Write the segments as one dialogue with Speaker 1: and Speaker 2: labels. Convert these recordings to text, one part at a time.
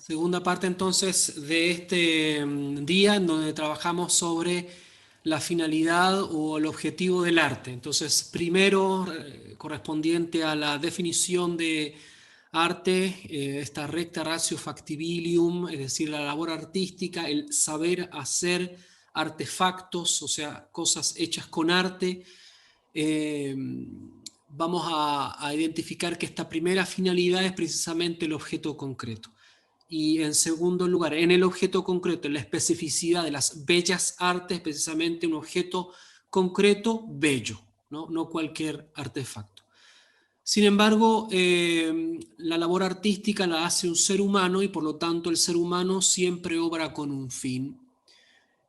Speaker 1: Segunda parte entonces de este día en donde trabajamos sobre la finalidad o el objetivo del arte. Entonces, primero, correspondiente a la definición de arte, esta recta ratio factibilium, es decir, la labor artística, el saber hacer artefactos, o sea, cosas hechas con arte. Eh, Vamos a identificar que esta primera finalidad es precisamente el objeto concreto. Y en segundo lugar, en el objeto concreto, en la especificidad de las bellas artes, precisamente un objeto concreto bello, no cualquier artefacto. Sin embargo, la labor artística la hace un ser humano y por lo tanto el ser humano siempre obra con un fin.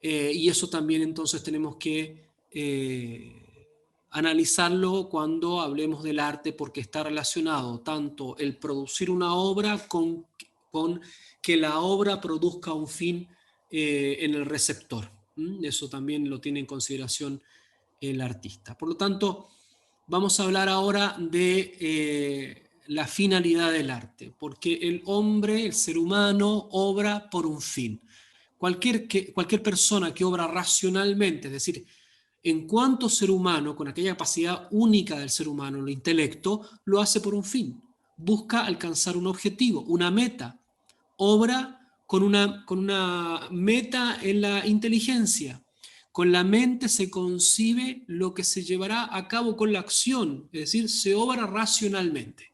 Speaker 1: Y eso también entonces tenemos que analizarlo cuando hablemos del arte porque está relacionado tanto el producir una obra con que la obra produzca un fin en el receptor. Eso también lo tiene en consideración el artista. Por lo tanto, vamos a hablar ahora de la finalidad del arte, porque el hombre, el ser humano, obra por un fin. Cualquier persona que obra racionalmente, es decir, en cuanto ser humano, con aquella capacidad única del ser humano, el intelecto, lo hace por un fin. Busca alcanzar un objetivo, una meta. Obra con una meta en la inteligencia. Con la mente se concibe lo que se llevará a cabo con la acción, es decir, se obra racionalmente.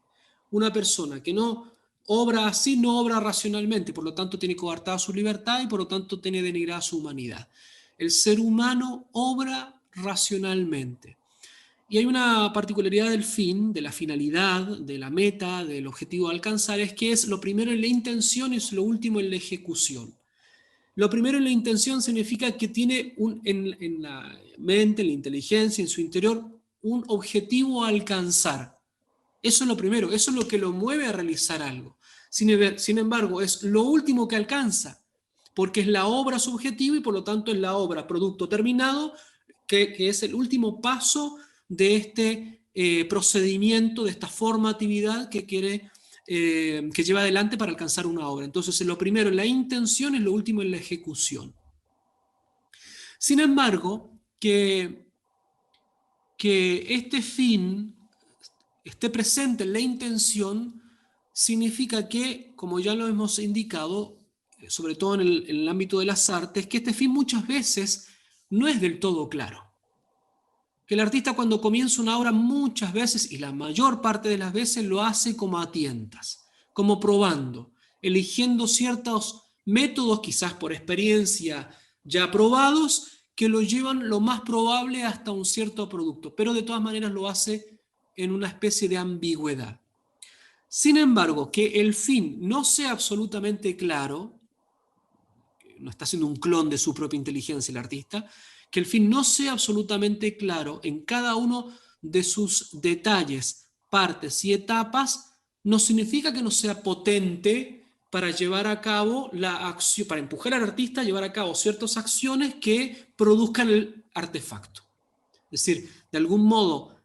Speaker 1: Una persona que no obra así no obra racionalmente, por lo tanto tiene coartada su libertad y por lo tanto tiene denigrada su humanidad. El ser humano obra racionalmente. Y hay una particularidad del fin, de la finalidad, de la meta, del objetivo a alcanzar, es que es lo primero en la intención y es lo último en la ejecución. Lo primero en la intención significa que tiene en la mente, en la inteligencia, en su interior, un objetivo a alcanzar. Eso es lo primero, eso es lo que lo mueve a realizar algo. Sin embargo, es lo último que alcanza, porque es la obra subjetiva y por lo tanto es la obra producto terminado, que es el último paso de este procedimiento, de esta formatividad que lleva adelante para alcanzar una obra. Entonces, lo primero en la intención, es lo último en la ejecución. Sin embargo, que este fin esté presente en la intención significa que, como ya lo hemos indicado, sobre todo en el ámbito de las artes, que este fin muchas veces no es del todo claro. Que el artista cuando comienza una obra muchas veces, y la mayor parte de las veces, lo hace como a tientas, como probando, eligiendo ciertos métodos, quizás por experiencia ya probados, que lo llevan lo más probable hasta un cierto producto, pero de todas maneras lo hace en una especie de ambigüedad. Sin embargo, que el fin no sea absolutamente claro, no está haciendo un clon de su propia inteligencia el artista, que el fin no sea absolutamente claro en cada uno de sus detalles, partes y etapas, no significa que no sea potente para llevar a cabo la acción, para empujar al artista a llevar a cabo ciertas acciones que produzcan el artefacto. Es decir, de algún modo,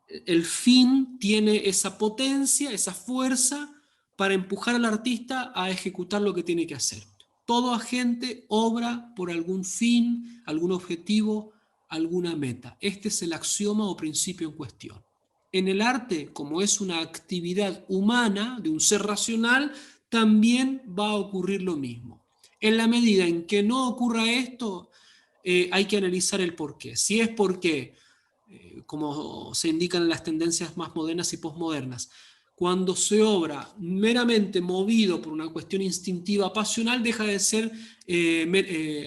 Speaker 1: el fin tiene esa potencia, esa fuerza para empujar al artista a ejecutar lo que tiene que hacer. Todo agente obra por algún fin, algún objetivo, alguna meta. Este es el axioma o principio en cuestión. En el arte, como es una actividad humana de un ser racional, también va a ocurrir lo mismo. En la medida en que no ocurra esto, hay que analizar el porqué. Si es porque como se indican en las tendencias más modernas y posmodernas. Cuando se obra meramente movido por una cuestión instintiva pasional, deja de ser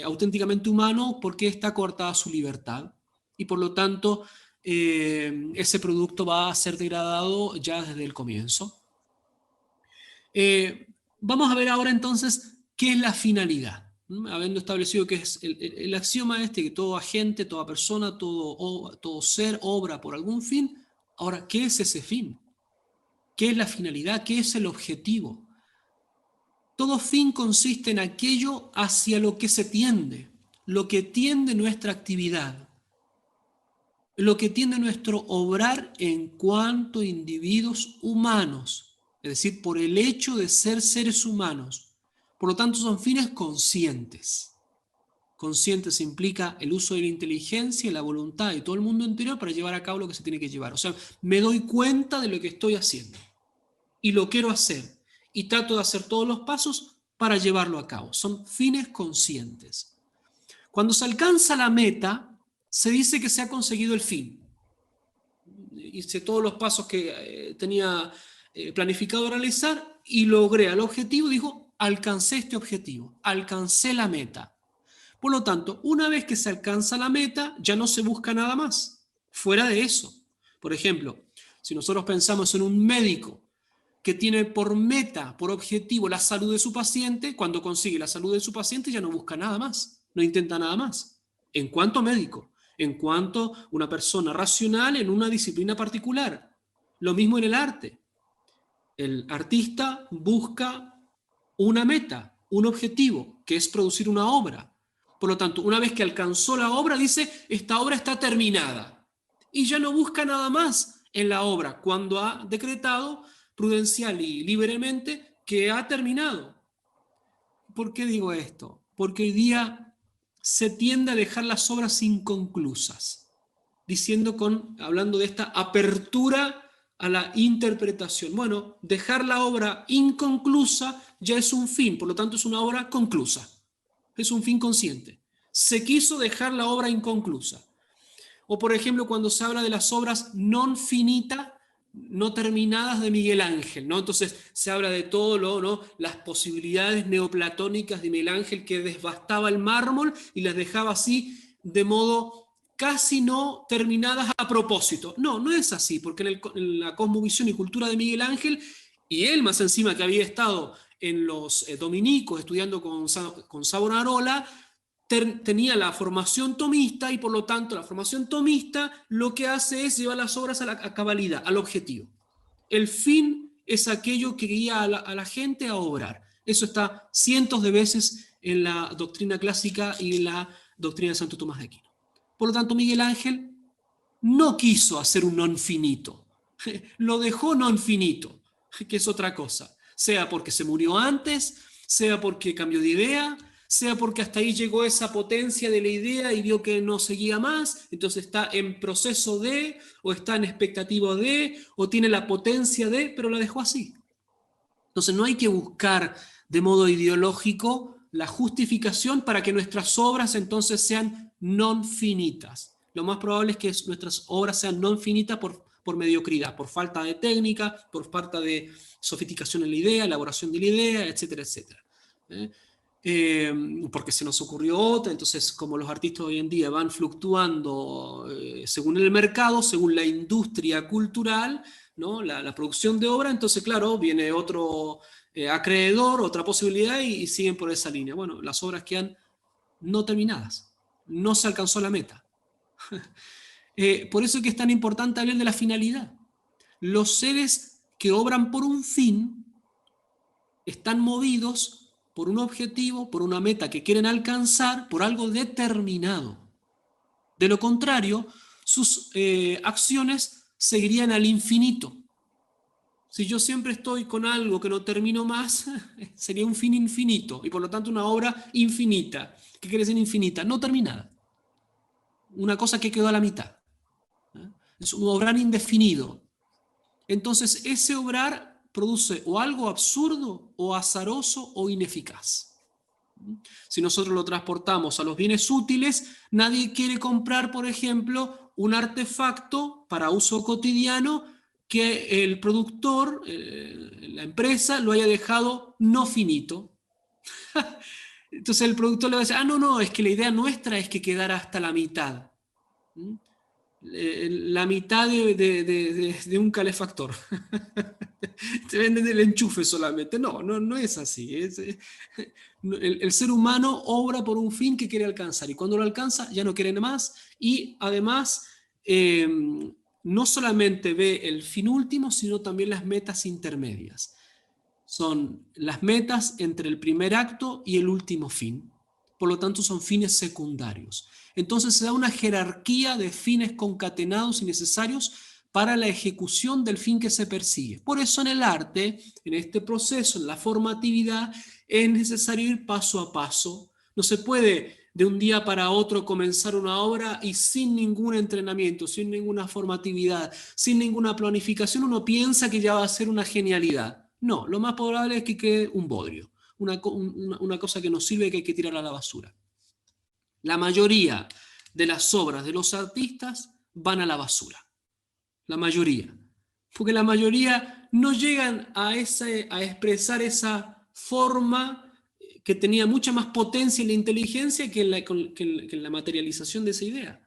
Speaker 1: auténticamente humano porque está cortada su libertad y por lo tanto ese producto va a ser degradado ya desde el comienzo. Eh, Vamos a ver ahora entonces qué es la finalidad. Habiendo establecido que es el axioma este, que todo agente, toda persona, todo ser obra por algún fin. Ahora, ¿qué es ese fin? ¿Qué es la finalidad? ¿Qué es el objetivo? Todo fin consiste en aquello hacia lo que se tiende, lo que tiende nuestra actividad, lo que tiende nuestro obrar en cuanto individuos humanos. es decir, por el hecho de ser seres humanos. Por lo tanto, son fines conscientes. Conscientes implica el uso de la inteligencia, la voluntad y todo el mundo interior para llevar a cabo lo que se tiene que llevar. O sea, me doy cuenta de lo que estoy haciendo y lo quiero hacer y trato de hacer todos los pasos para llevarlo a cabo. Son fines conscientes. Cuando se alcanza la meta, se dice que se ha conseguido el fin. Hice todos los pasos que tenía planificado realizar y logré el objetivo. Dijo, alcancé este objetivo, alcancé la meta. Por lo tanto, una vez que se alcanza la meta, ya no se busca nada más, fuera de eso. Por ejemplo, si nosotros pensamos en un médico que tiene por meta, por objetivo, la salud de su paciente, cuando consigue la salud de su paciente ya no busca nada más, no intenta nada más. En cuanto médico, en cuanto una persona racional en una disciplina particular. Lo mismo en el arte. El artista busca una meta, un objetivo, que es producir una obra. Por lo tanto, una vez que alcanzó la obra, dice, esta obra está terminada. Y ya no busca nada más en la obra, cuando ha decretado prudencial y libremente que ha terminado. ¿Por qué digo esto? Porque hoy día se tiende a dejar las obras inconclusas, hablando de esta apertura a la interpretación. Bueno, dejar la obra inconclusa ya es un fin, por lo tanto es una obra conclusa. Es un fin consciente. Se quiso dejar la obra inconclusa. O por ejemplo, cuando se habla de las obras non finita, no terminadas de Miguel Ángel, ¿no? Entonces se habla de todo ¿no? Las posibilidades neoplatónicas de Miguel Ángel que desbastaba el mármol y las dejaba así de modo casi no terminadas a propósito. No, no es así, porque en la cosmovisión y cultura de Miguel Ángel, y él más encima que había estado en los dominicos estudiando con Savonarola, tenía la formación tomista y por lo tanto la formación tomista lo que hace es llevar las obras a la cabalidad, al objetivo. El fin es aquello que guía a la gente a obrar. Eso está cientos de veces en la doctrina clásica y en la doctrina de Santo Tomás de Aquino. Por lo tanto, Miguel Ángel no quiso hacer un non finito, lo dejó non finito, que es otra cosa, sea porque se murió antes, sea porque cambió de idea, sea porque hasta ahí llegó esa potencia de la idea y vio que no seguía más, entonces está en proceso de, o está en expectativa de, o tiene la potencia de, pero la dejó así. Entonces no hay que buscar de modo ideológico la justificación para que nuestras obras entonces sean non finitas. Lo más probable es que nuestras obras sean non finitas por mediocridad, por falta de técnica, por falta de sofisticación en la idea, elaboración de la idea, etcétera, etcétera. Porque se nos ocurrió otra, entonces como los artistas hoy en día van fluctuando según el mercado, según la industria cultural, ¿no? La producción de obra, entonces claro, viene otro acreedor, otra posibilidad y siguen por esa línea. Bueno, las obras quedan no terminadas, no se alcanzó la meta. Por eso es que es tan importante hablar de la finalidad. Los seres que obran por un fin están movidos por un objetivo, por una meta que quieren alcanzar, por algo determinado. De lo contrario, sus acciones seguirían al infinito. Si yo siempre estoy con algo que no termino más, sería un fin infinito y por lo tanto una obra infinita. ¿Qué quiere decir infinita? No terminada. Una cosa que quedó a la mitad. Es un obrar indefinido. Entonces ese obrar produce o algo absurdo o azaroso o ineficaz. Si nosotros lo transportamos a los bienes útiles, nadie quiere comprar, por ejemplo, un artefacto para uso cotidiano que el productor, la empresa, lo haya dejado no finito. Entonces el productor le va a decir, no, es que la idea nuestra es que quedara hasta la mitad. La mitad de un calefactor. Te venden el enchufe solamente. No es así. El ser humano obra por un fin que quiere alcanzar y cuando lo alcanza ya no quiere más y además no solamente ve el fin último, sino también las metas intermedias. Son las metas entre el primer acto y el último fin. Por lo tanto, son fines secundarios. Entonces se da una jerarquía de fines concatenados y necesarios para la ejecución del fin que se persigue. Por eso en el arte, en este proceso, en la formatividad, es necesario ir paso a paso. No se puede de un día para otro comenzar una obra y sin ningún entrenamiento, sin ninguna formatividad, sin ninguna planificación, uno piensa que ya va a ser una genialidad. No, lo más probable es que quede un bodrio, una cosa que no sirve, que hay que tirar a la basura. La mayoría de las obras de los artistas van a la basura. La mayoría. Porque la mayoría no llegan a expresar esa forma que tenía mucha más potencia en la inteligencia que en la materialización de esa idea.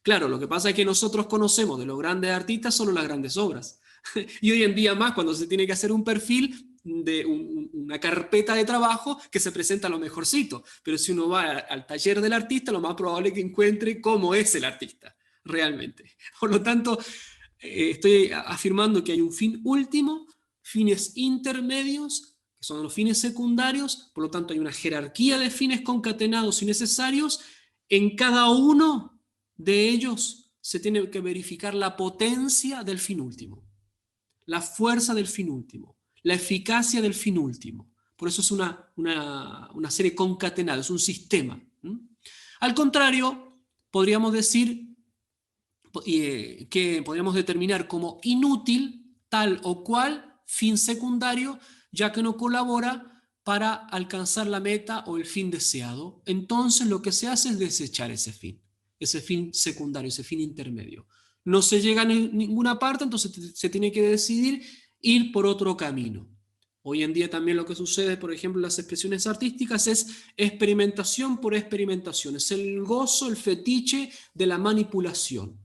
Speaker 1: Claro, lo que pasa es que nosotros conocemos de los grandes artistas solo las grandes obras. Y hoy en día más, cuando se tiene que hacer un perfil de una carpeta de trabajo que se presenta lo mejorcito. Pero si uno va al taller del artista, lo más probable es que encuentre cómo es el artista, realmente. Por lo tanto, estoy afirmando que hay un fin último, fines intermedios, que son los fines secundarios, por lo tanto hay una jerarquía de fines concatenados y necesarios. En cada uno de ellos se tiene que verificar la potencia del fin último, la fuerza del fin último, la eficacia del fin último. Por eso es una serie concatenada, es un sistema. Al contrario, podríamos decir que podríamos determinar como inútil tal o cual fin secundario, ya que no colabora para alcanzar la meta o el fin deseado. Entonces lo que se hace es desechar ese fin secundario, ese fin intermedio. No se llega a ninguna parte, entonces se tiene que decidir ir por otro camino. Hoy en día también lo que sucede, por ejemplo, en las expresiones artísticas es experimentación por experimentación, es el gozo, el fetiche de la manipulación.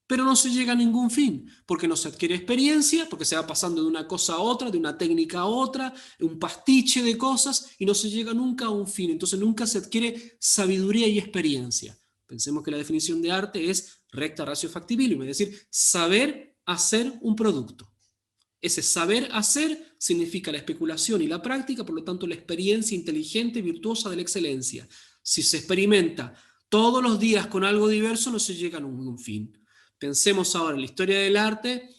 Speaker 1: Pero no se llega a ningún fin, porque no se adquiere experiencia, porque se va pasando de una cosa a otra, de una técnica a otra, un pastiche de cosas, y no se llega nunca a un fin. Entonces nunca se adquiere sabiduría y experiencia. Pensemos que la definición de arte es recta ratio factibilium, es decir, saber hacer un producto. Ese saber hacer significa la especulación y la práctica, por lo tanto la experiencia inteligente, virtuosa de la excelencia. Si se experimenta todos los días con algo diverso, no se llega a un fin. Pensemos ahora en la historia del arte,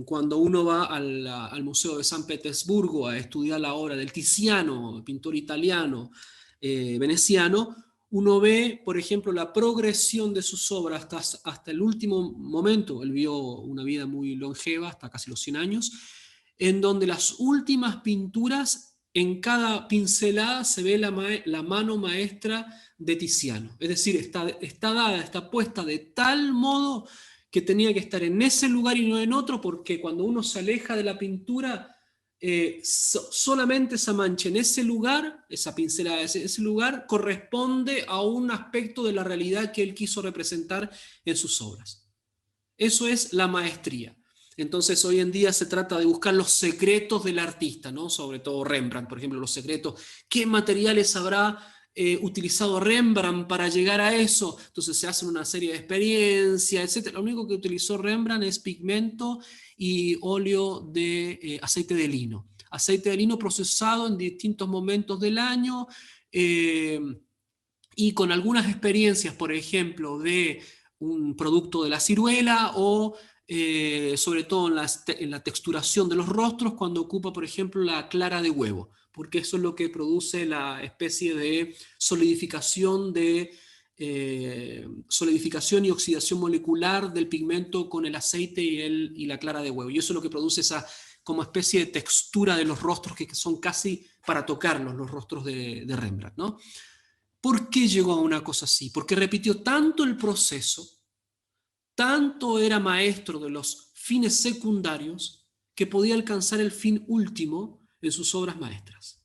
Speaker 1: cuando uno va al Museo de San Petersburgo a estudiar la obra del Tiziano, pintor italiano, veneciano, uno ve, por ejemplo, la progresión de sus obras hasta el último momento. Él vivió una vida muy longeva, hasta casi los 100 años, en donde las últimas pinturas, en cada pincelada se ve la mano maestra de Tiziano. Es decir, está dada, está puesta de tal modo que tenía que estar en ese lugar y no en otro, porque cuando uno se aleja de la pintura, solamente esa mancha en ese lugar, esa pincelada, ese lugar, corresponde a un aspecto de la realidad que él quiso representar en sus obras. Eso es la maestría. Entonces hoy en día se trata de buscar los secretos del artista, ¿no? Sobre todo Rembrandt, por ejemplo, los secretos. ¿Qué materiales habrá utilizado Rembrandt para llegar a eso? Entonces se hacen una serie de experiencias, etc. Lo único que utilizó Rembrandt es pigmento y óleo de aceite de lino. Aceite de lino procesado en distintos momentos del año y con algunas experiencias, por ejemplo, de un producto de la ciruela o sobre todo en la texturación de los rostros cuando ocupa, por ejemplo, la clara de huevo, porque eso es lo que produce la especie de solidificación y oxidación molecular del pigmento con el aceite y la clara de huevo. Y eso es lo que produce esa como especie de textura de los rostros que son casi para tocarlos, los rostros de Rembrandt, ¿no? ¿Por qué llegó a una cosa así? Porque repitió tanto el proceso, tanto era maestro de los fines secundarios, que podía alcanzar el fin último en sus obras maestras.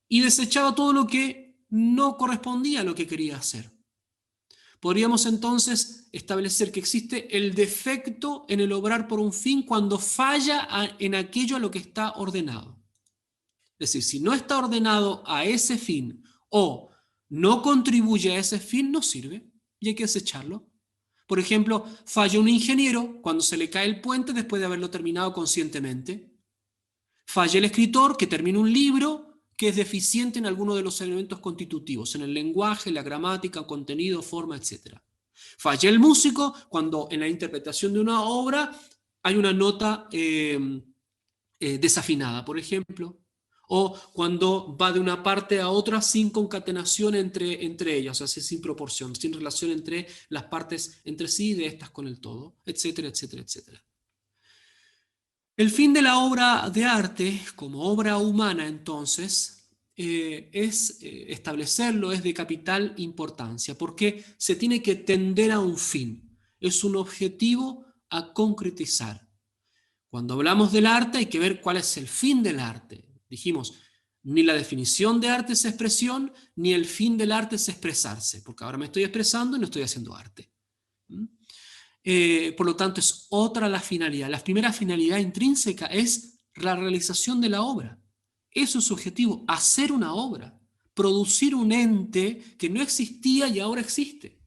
Speaker 1: Y desechaba todo lo que no correspondía a lo que quería hacer. Podríamos entonces establecer que existe el defecto en el obrar por un fin cuando falla en aquello a lo que está ordenado. Es decir, si no está ordenado a ese fin o no contribuye a ese fin, no sirve y hay que desecharlo. Por ejemplo, falla un ingeniero cuando se le cae el puente después de haberlo terminado conscientemente. Falla el escritor que termina un libro que es deficiente en alguno de los elementos constitutivos, en el lenguaje, la gramática, contenido, forma, etc. Falla el músico cuando en la interpretación de una obra hay una nota desafinada, por ejemplo, o cuando va de una parte a otra sin concatenación entre ellas, o sea, sin proporción, sin relación entre las partes entre sí, de estas con el todo, etcétera, etcétera, etcétera. El fin de la obra de arte, como obra humana, entonces, es establecerlo, es de capital importancia, porque se tiene que tender a un fin, es un objetivo a concretizar. Cuando hablamos del arte hay que ver cuál es el fin del arte. Dijimos, ni la definición de arte es expresión, ni el fin del arte es expresarse, porque ahora me estoy expresando y no estoy haciendo arte. ¿Mm? Por lo tanto, es otra la finalidad. La primera finalidad intrínseca es la realización de la obra. Eso es su objetivo, hacer una obra, producir un ente que no existía y ahora existe.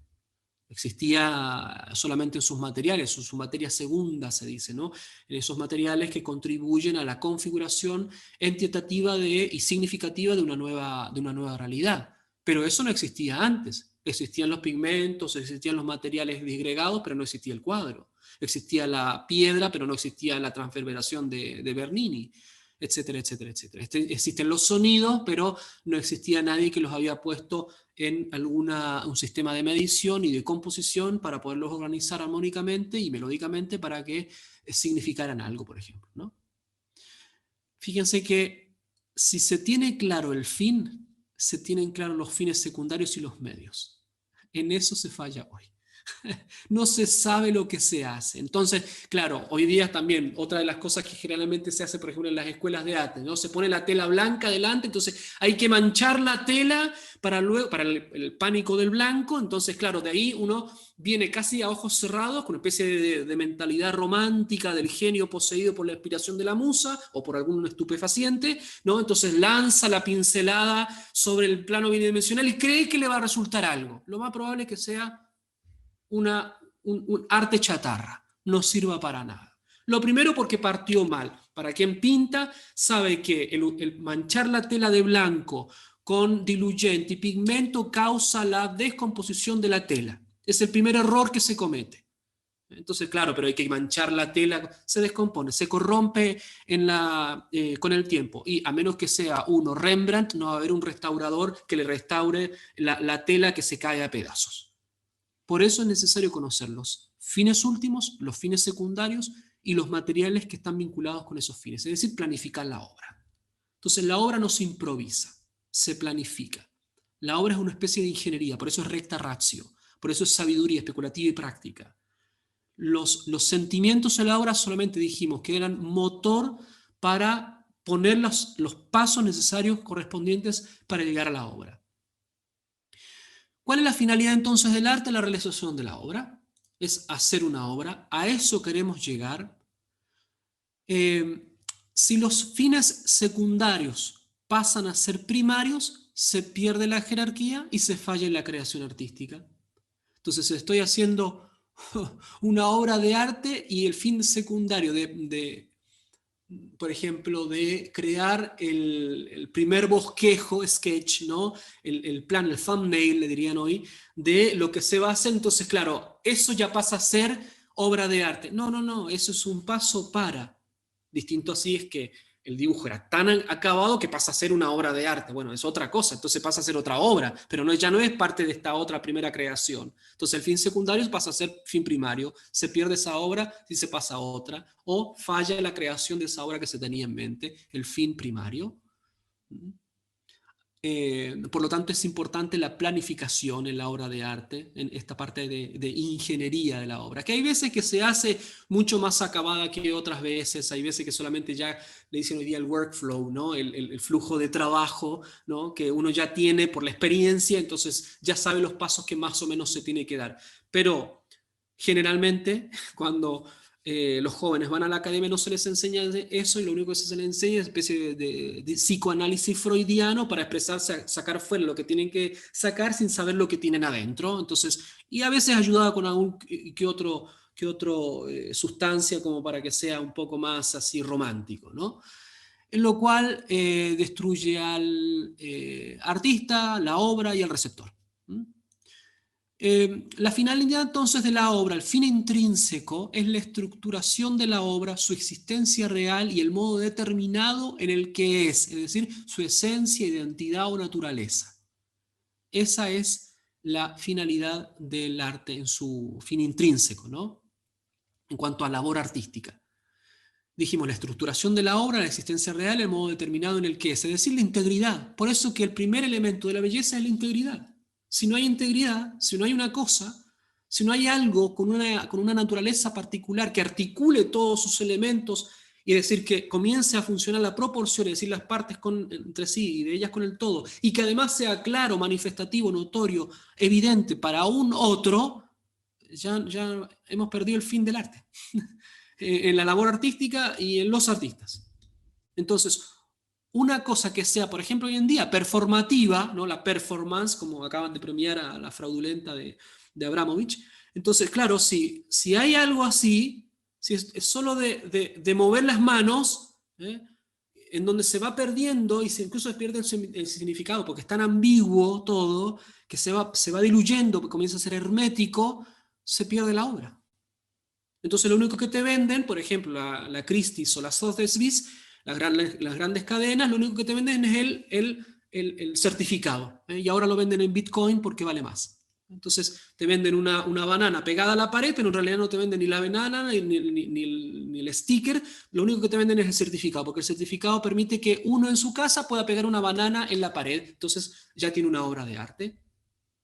Speaker 1: Existía solamente en sus materiales, en su materia segunda se dice, ¿no? En esos materiales que contribuyen a la configuración entitativa y significativa de una nueva realidad. Pero eso no existía antes. Existían los pigmentos, existían los materiales disgregados, pero no existía el cuadro. Existía la piedra, pero no existía la transverberación de Bernini, etcétera, etcétera, etcétera. Existen los sonidos, pero no existía nadie que los había puesto en un sistema de medición y de composición para poderlos organizar armónicamente y melódicamente para que significaran algo, por ejemplo, ¿no? Fíjense que si se tiene claro el fin, se tienen claros los fines secundarios y los medios. En eso se falla hoy. No se sabe lo que se hace. Entonces, claro, hoy día también otra de las cosas que generalmente se hace, por ejemplo, en las escuelas de arte, ¿no? Se pone la tela blanca delante, entonces hay que manchar la tela para luego, para el pánico del blanco. Entonces, claro, de ahí uno viene casi a ojos cerrados con una especie de mentalidad romántica del genio poseído por la inspiración de la musa o por algún estupefaciente, ¿no? Entonces lanza la pincelada sobre el plano bidimensional y cree que le va a resultar algo. Lo más probable es que sea un arte chatarra, no sirva para nada. Lo primero porque partió mal. Para quien pinta, sabe que el manchar la tela de blanco con diluyente y pigmento causa la descomposición de la tela. Es el primer error que se comete. Entonces, claro, pero hay que manchar la tela, se descompone, se corrompe con el tiempo. Y a menos que sea uno Rembrandt, no va a haber un restaurador que le restaure la tela que se cae a pedazos. Por eso es necesario conocer los fines últimos, los fines secundarios y los materiales que están vinculados con esos fines, es decir, planificar la obra. Entonces la obra no se improvisa, se planifica. La obra es una especie de ingeniería, por eso es recta ratio, por eso es sabiduría especulativa y práctica. Los sentimientos en la obra solamente dijimos que eran motor para poner los pasos necesarios correspondientes para llegar a la obra. ¿Cuál es la finalidad entonces del arte? La realización de la obra. Es hacer una obra. A eso queremos llegar. Si los fines secundarios pasan a ser primarios, se pierde la jerarquía y se falla en la creación artística. Entonces estoy haciendo una obra de arte y el fin secundario por ejemplo, de crear el primer bosquejo, sketch, ¿no? El plan, el thumbnail, le dirían hoy, de lo que se va a hacer. Entonces, claro, eso ya pasa a ser obra de arte. No, no, no, eso es un paso para. Distinto así es que el dibujo era tan acabado que pasa a ser una obra de arte. Bueno, es otra cosa, entonces pasa a ser otra obra, pero no, ya no es parte de esta otra primera creación. Entonces el fin secundario pasa a ser fin primario, se pierde esa obra si se pasa a otra, o falla la creación de esa obra que se tenía en mente, el fin primario. Por lo tanto, es importante la planificación en la obra de arte, en esta parte de ingeniería de la obra, que hay veces que se hace mucho más acabada que otras veces, hay veces que solamente ya le dicen hoy día el workflow, ¿no? el flujo de trabajo, ¿no? Que uno ya tiene por la experiencia, entonces ya sabe los pasos que más o menos se tiene que dar. Pero generalmente cuando los jóvenes van a la academia no se les enseña eso y lo único que se les enseña es una especie de psicoanálisis freudiano para expresarse, sacar fuera lo que tienen que sacar sin saber lo que tienen adentro. Entonces, y a veces ayudada con algún que otro sustancia como para que sea un poco más así romántico, ¿no? En lo cual destruye al artista, la obra y al receptor. ¿Mm? La finalidad entonces de la obra, el fin intrínseco, es la estructuración de la obra, su existencia real y el modo determinado en el que es decir, su esencia, identidad o naturaleza. Esa es la finalidad del arte en su fin intrínseco, ¿no? En cuanto a labor artística. Dijimos la estructuración de la obra, la existencia real, el modo determinado en el que es decir, la integridad. Por eso que el primer elemento de la belleza es la integridad. Si no hay integridad, si no hay una cosa, si no hay algo con una naturaleza particular que articule todos sus elementos y decir que comience a funcionar la proporción, es decir, las partes entre sí y de ellas con el todo, y que además sea claro, manifestativo, notorio, evidente para un otro, ya hemos perdido el fin del arte. En la labor artística y en los artistas. Entonces, una cosa que sea, por ejemplo, hoy en día, performativa, ¿no? La performance, como acaban de premiar a la fraudulenta de Abramovich. Entonces, claro, si hay algo así, si es solo de mover las manos, en donde se va perdiendo y incluso pierde el significado, porque es tan ambiguo todo, que se va diluyendo, comienza a ser hermético, se pierde la obra. Entonces lo único que te venden, por ejemplo, la Christie's o la Sotheby's, las grandes cadenas, lo único que te venden es el certificado. Y ahora lo venden en Bitcoin porque vale más. Entonces te venden una banana pegada a la pared, pero en realidad no te venden ni la banana ni el sticker. Lo único que te venden es el certificado, porque el certificado permite que uno en su casa pueda pegar una banana en la pared. Entonces ya tiene una obra de arte.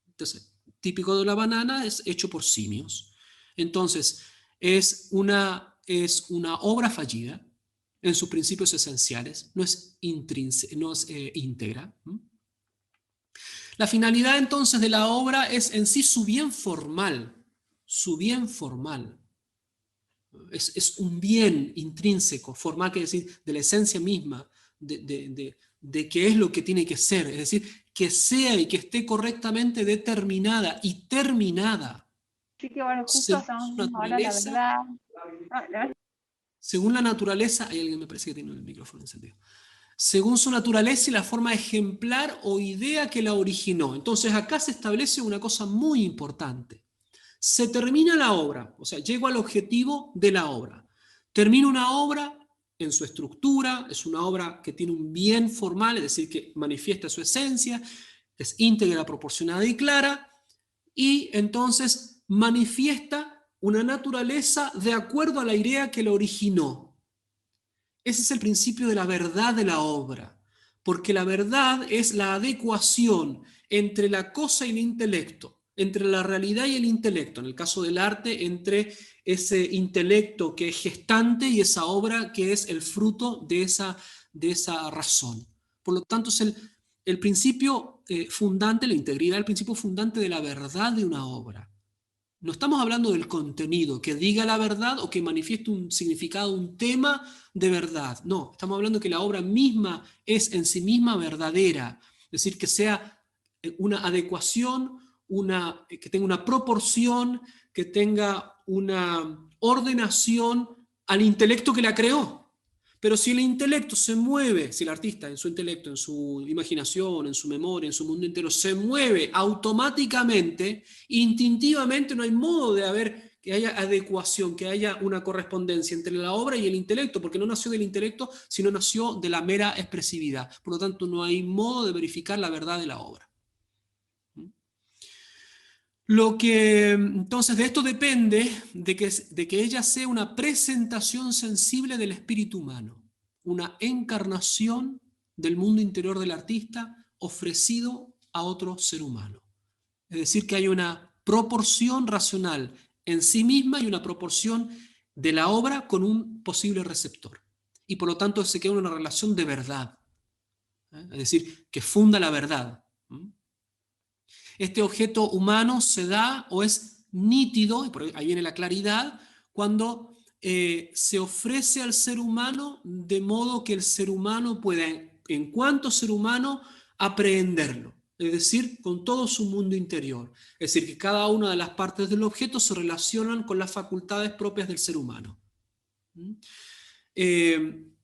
Speaker 1: Entonces, típico de la banana es hecho por simios. Entonces, es una obra fallida en sus principios esenciales, no es íntegra. La finalidad entonces de la obra es en sí su bien formal, es un bien intrínseco, formal, que decir, de la esencia misma, de qué es lo que tiene que ser, es decir, que sea y que esté correctamente determinada y terminada.
Speaker 2: Sí, que bueno, justo
Speaker 1: Según
Speaker 2: estamos
Speaker 1: su
Speaker 2: viendo ahora la
Speaker 1: naturaleza,
Speaker 2: verdad.
Speaker 1: según la naturaleza, hay alguien me parece que tiene el micrófono encendido. Según su naturaleza y la forma ejemplar o idea que la originó. Entonces acá se establece una cosa muy importante. Se termina la obra, o sea, llego al objetivo de la obra. Termino una obra en su estructura, es una obra que tiene un bien formal, es decir, que manifiesta su esencia, es íntegra, proporcionada y clara, y entonces manifiesta una naturaleza de acuerdo a la idea que la originó. Ese es el principio de la verdad de la obra, porque la verdad es la adecuación entre la cosa y el intelecto, entre la realidad y el intelecto, en el caso del arte, entre ese intelecto que es gestante y esa obra que es el fruto de esa razón. Por lo tanto, es el principio fundante, la integridad, el principio fundante de la verdad de una obra. No estamos hablando del contenido, que diga la verdad o que manifieste un significado, un tema de verdad. No, estamos hablando que la obra misma es en sí misma verdadera. Es decir, que sea una adecuación, que tenga una proporción, que tenga una ordenación al intelecto que la creó. Pero si el intelecto se mueve, si el artista en su intelecto, en su imaginación, en su memoria, en su mundo entero, se mueve automáticamente, instintivamente, no hay modo de que haya adecuación, que haya una correspondencia entre la obra y el intelecto, porque no nació del intelecto, sino nació de la mera expresividad. Por lo tanto, no hay modo de verificar la verdad de la obra. Entonces, de esto depende de que ella sea una presentación sensible del espíritu humano, una encarnación del mundo interior del artista ofrecido a otro ser humano. Es decir, que hay una proporción racional en sí misma y una proporción de la obra con un posible receptor. Y por lo tanto se queda una relación de verdad. Es decir, que funda la verdad. Este objeto humano se da o es nítido, y por ahí viene la claridad, cuando se ofrece al ser humano de modo que el ser humano pueda, en cuanto ser humano, aprehenderlo. Es decir, con todo su mundo interior. Es decir, que cada una de las partes del objeto se relacionan con las facultades propias del ser humano. En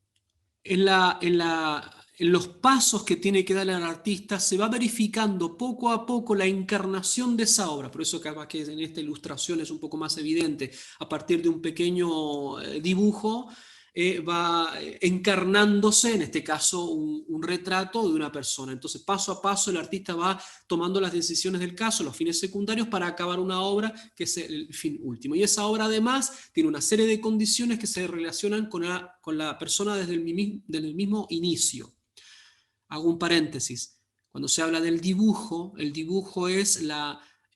Speaker 1: en los pasos que tiene que dar el artista, se va verificando poco a poco la encarnación de esa obra. Por eso capaz que en esta ilustración es un poco más evidente. A partir de un pequeño dibujo, va encarnándose, en este caso, un retrato de una persona. Entonces, paso a paso, el artista va tomando las decisiones del caso, los fines secundarios, para acabar una obra que es el fin último. Y esa obra, además, tiene una serie de condiciones que se relacionan con la persona desde el mismo inicio. Hago un paréntesis. Cuando se habla del dibujo, el dibujo es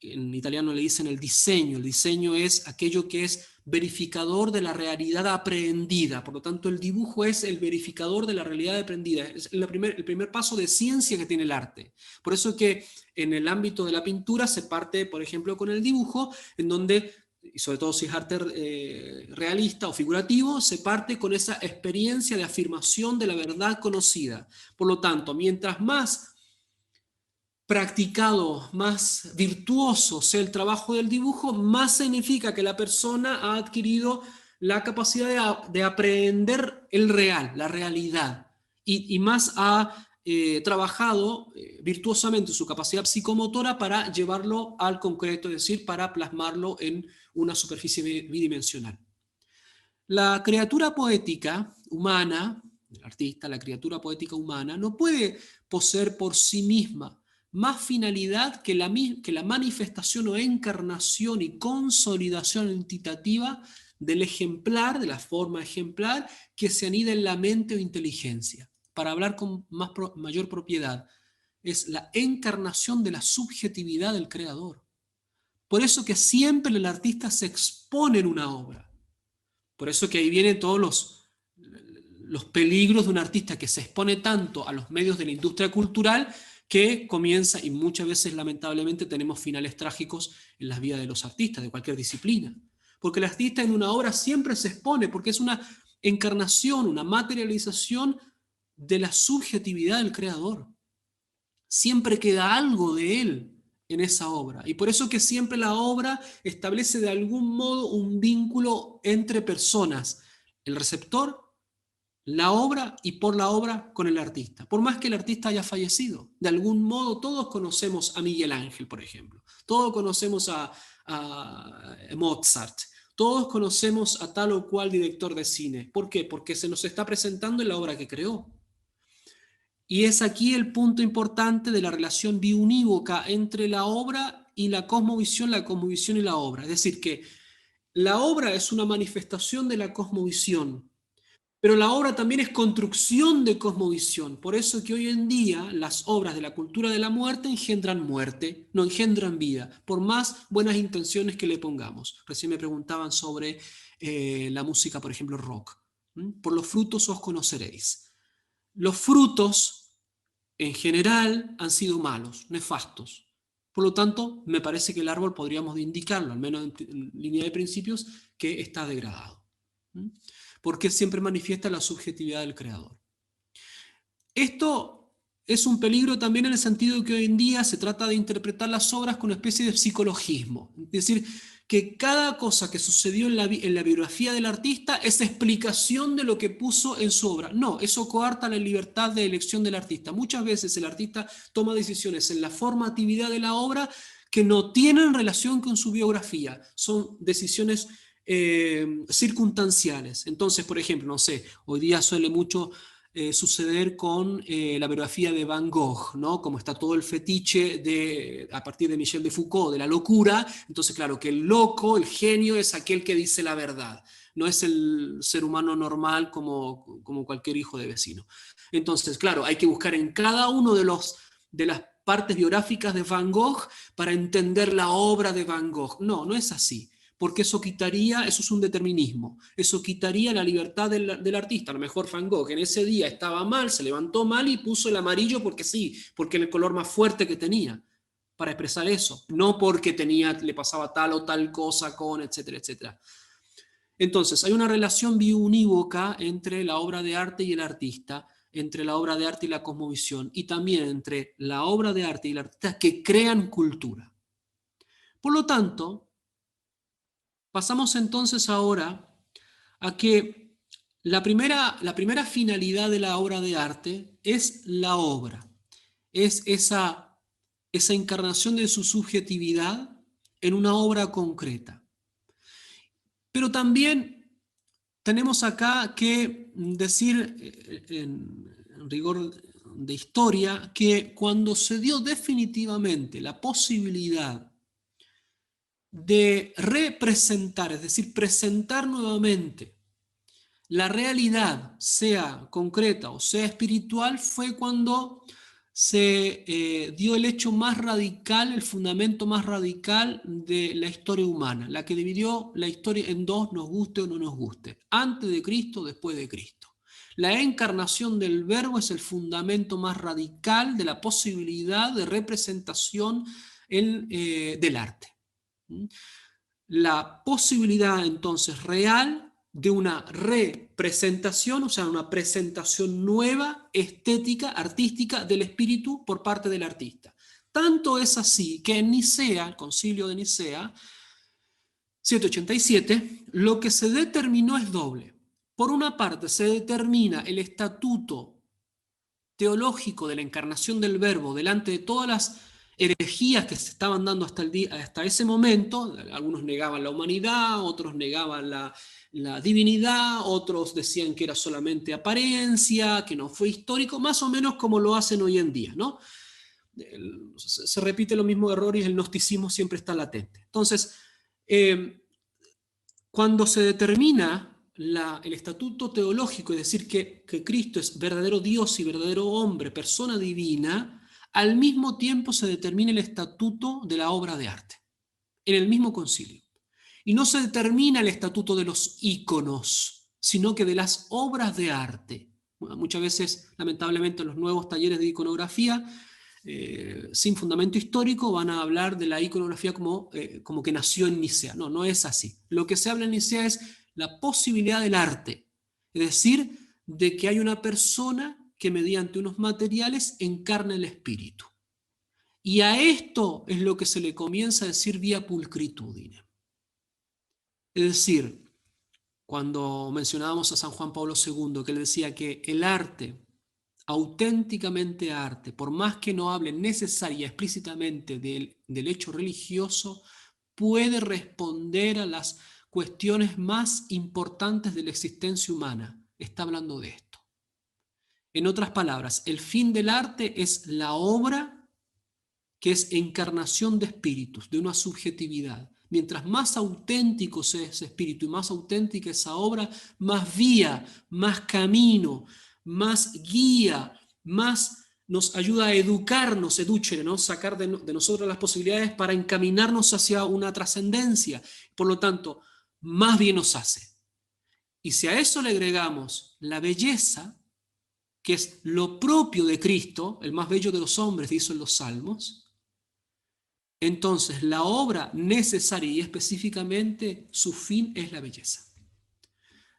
Speaker 1: en italiano le dicen el diseño es aquello que es verificador de la realidad aprendida, por lo tanto el dibujo es el verificador de la realidad aprendida, es el primer paso de ciencia que tiene el arte. Por eso que en el ámbito de la pintura se parte, por ejemplo, con el dibujo, en donde, y sobre todo si es arte realista o figurativo, se parte con esa experiencia de afirmación de la verdad conocida. Por lo tanto, mientras más practicado, más virtuoso sea el trabajo del dibujo, más significa que la persona ha adquirido la capacidad de aprender el real, la realidad, y más ha trabajado virtuosamente su capacidad psicomotora para llevarlo al concreto, es decir, para plasmarlo en una superficie bidimensional. La criatura poética humana, el artista, la criatura poética humana, no puede poseer por sí misma más finalidad que la manifestación o encarnación y consolidación entitativa del ejemplar, de la forma ejemplar, que se anida en la mente o inteligencia. Para hablar con mayor propiedad, es la encarnación de la subjetividad del creador. Por eso que siempre el artista se expone en una obra. Por eso que ahí vienen todos los peligros de un artista que se expone tanto a los medios de la industria cultural, que comienza, y muchas veces lamentablemente tenemos finales trágicos en las vidas de los artistas, de cualquier disciplina. Porque el artista en una obra siempre se expone, porque es una encarnación, una materialización de la subjetividad del creador. Siempre queda algo de él en esa obra. Y por eso que siempre la obra establece de algún modo un vínculo entre personas, el receptor, la obra y por la obra con el artista. Por más que el artista haya fallecido, de algún modo todos conocemos a Miguel Ángel, por ejemplo. Todos conocemos a Mozart. Todos conocemos a tal o cual director de cine. ¿Por qué? Porque se nos está presentando en la obra que creó. Y es aquí el punto importante de la relación biunívoca entre la obra y la cosmovisión y la obra. Es decir, que la obra es una manifestación de la cosmovisión, pero la obra también es construcción de cosmovisión. Por eso que hoy en día las obras de la cultura de la muerte engendran muerte, no engendran vida, por más buenas intenciones que le pongamos. Recién me preguntaban sobre la música, por ejemplo, rock. Por los frutos os conoceréis. Los frutos, en general, han sido malos, nefastos. Por lo tanto, me parece que el árbol podríamos indicarlo, al menos en línea de principios, que está degradado. Porque siempre manifiesta la subjetividad del creador. Esto es un peligro también en el sentido de que hoy en día se trata de interpretar las obras con una especie de psicologismo. Es decir, que cada cosa que sucedió en la biografía del artista es explicación de lo que puso en su obra. No, eso coarta la libertad de elección del artista. Muchas veces el artista toma decisiones en la formatividad de la obra que no tienen relación con su biografía. Son decisiones circunstanciales. Entonces, por ejemplo, no sé, hoy día suele mucho suceder con la biografía de Van Gogh, ¿no? Como está todo el fetiche a partir de Michel de Foucault, de la locura. Entonces, claro, que el loco, el genio, es aquel que dice la verdad. No es el ser humano normal como cualquier hijo de vecino. Entonces, claro, hay que buscar en cada uno de las partes biográficas de Van Gogh para entender la obra de Van Gogh. No, no es así, porque eso es un determinismo, eso quitaría la libertad del artista. A lo mejor Van Gogh en ese día estaba mal, se levantó mal y puso el amarillo porque sí, porque era el color más fuerte que tenía para expresar eso, no porque le pasaba tal o tal cosa con, etcétera, etcétera. Entonces, hay una relación biunívoca entre la obra de arte y el artista, entre la obra de arte y la cosmovisión, y también entre la obra de arte y el artista, que crean cultura. Por lo tanto, pasamos entonces ahora a que la primera finalidad de la obra de arte es la obra, es esa encarnación de su subjetividad en una obra concreta. Pero también tenemos acá que decir, en rigor de historia, que cuando se dio definitivamente la posibilidad de representar, es decir, presentar nuevamente la realidad, sea concreta o sea espiritual, fue cuando se dio el hecho más radical, el fundamento más radical de la historia humana, la que dividió la historia en dos, nos guste o no nos guste, antes de Cristo, después de Cristo. La encarnación del Verbo es el fundamento más radical de la posibilidad de representación del arte. La posibilidad entonces real de una representación, o sea, una presentación nueva, estética, artística del espíritu por parte del artista. Tanto es así que en Nicea, el concilio de Nicea, 787, lo que se determinó es doble. Por una parte, se determina el estatuto teológico de la encarnación del Verbo delante de todas las herejías que se estaban dando hasta ese momento. Algunos negaban la humanidad, otros negaban la divinidad, otros decían que era solamente apariencia, que no fue histórico, más o menos como lo hacen hoy en día, ¿no? Se repite lo mismo error y el gnosticismo siempre está latente. Entonces, cuando se determina el estatuto teológico, es decir, que Cristo es verdadero Dios y verdadero hombre, persona divina, al mismo tiempo se determina el estatuto de la obra de arte, en el mismo concilio. Y no se determina el estatuto de los íconos, sino que de las obras de arte. Bueno, muchas veces, lamentablemente, los nuevos talleres de iconografía, sin fundamento histórico, van a hablar de la iconografía como que nació en Nicea. No, no es así. Lo que se habla en Nicea es la posibilidad del arte, es decir, de que hay una persona que mediante unos materiales encarna el espíritu. Y a esto es lo que se le comienza a decir via pulcritudine. Es decir, cuando mencionábamos a San Juan Pablo II, que él decía que el arte, auténticamente arte, por más que no hable necesaria explícitamente del hecho religioso, puede responder a las cuestiones más importantes de la existencia humana. Está hablando de esto. En otras palabras, el fin del arte es la obra que es encarnación de espíritus, de una subjetividad. Mientras más auténtico sea ese espíritu y más auténtica esa obra, más vía, más camino, más guía, más nos ayuda a educarnos, educere, ¿no? Sacar de nosotros las posibilidades para encaminarnos hacia una trascendencia. Por lo tanto, más bien nos hace. Y si a eso le agregamos la belleza, que es lo propio de Cristo, el más bello de los hombres, dicen los salmos, entonces la obra necesaria y específicamente su fin es la belleza.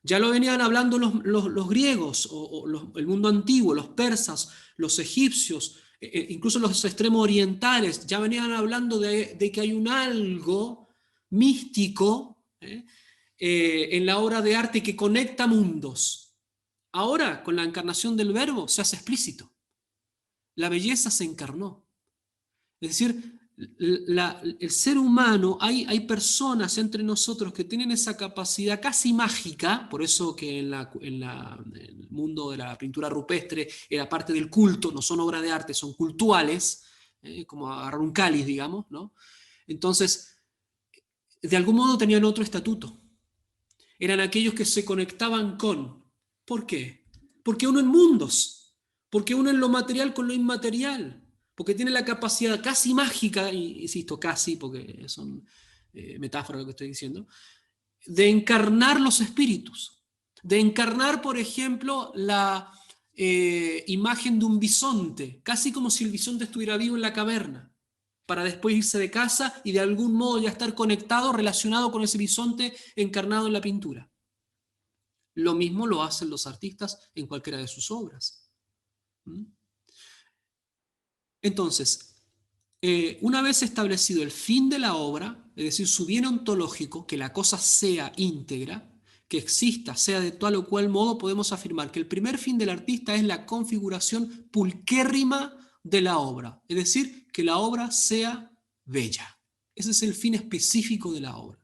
Speaker 1: Ya lo venían hablando los griegos, el mundo antiguo, los persas, los egipcios, incluso los extremos orientales, ya venían hablando de que hay un algo místico en la obra de arte que conecta mundos. Ahora, con la encarnación del Verbo, se hace explícito. La belleza se encarnó. Es decir, el ser humano, hay personas entre nosotros que tienen esa capacidad casi mágica, por eso que en el mundo de la pintura rupestre era parte del culto, no son obras de arte, son cultuales, como agarrar un cáliz, digamos, ¿no? Entonces, de algún modo tenían otro estatuto. Eran aquellos que se conectaban con. ¿Por qué? Porque uno en mundos, porque uno en lo material con lo inmaterial, porque tiene la capacidad casi mágica, y insisto, casi, porque son metáforas lo que estoy diciendo, de encarnar los espíritus, de encarnar, por ejemplo, la imagen de un bisonte, casi como si el bisonte estuviera vivo en la caverna, para después irse de casa y de algún modo ya estar conectado, relacionado con ese bisonte encarnado en la pintura. Lo mismo lo hacen los artistas en cualquiera de sus obras. Entonces, una vez establecido el fin de la obra, es decir, su bien ontológico, que la cosa sea íntegra, que exista, sea de tal o cual modo, podemos afirmar que el primer fin del artista es la configuración pulquérrima de la obra, es decir, que la obra sea bella. Ese es el fin específico de la obra.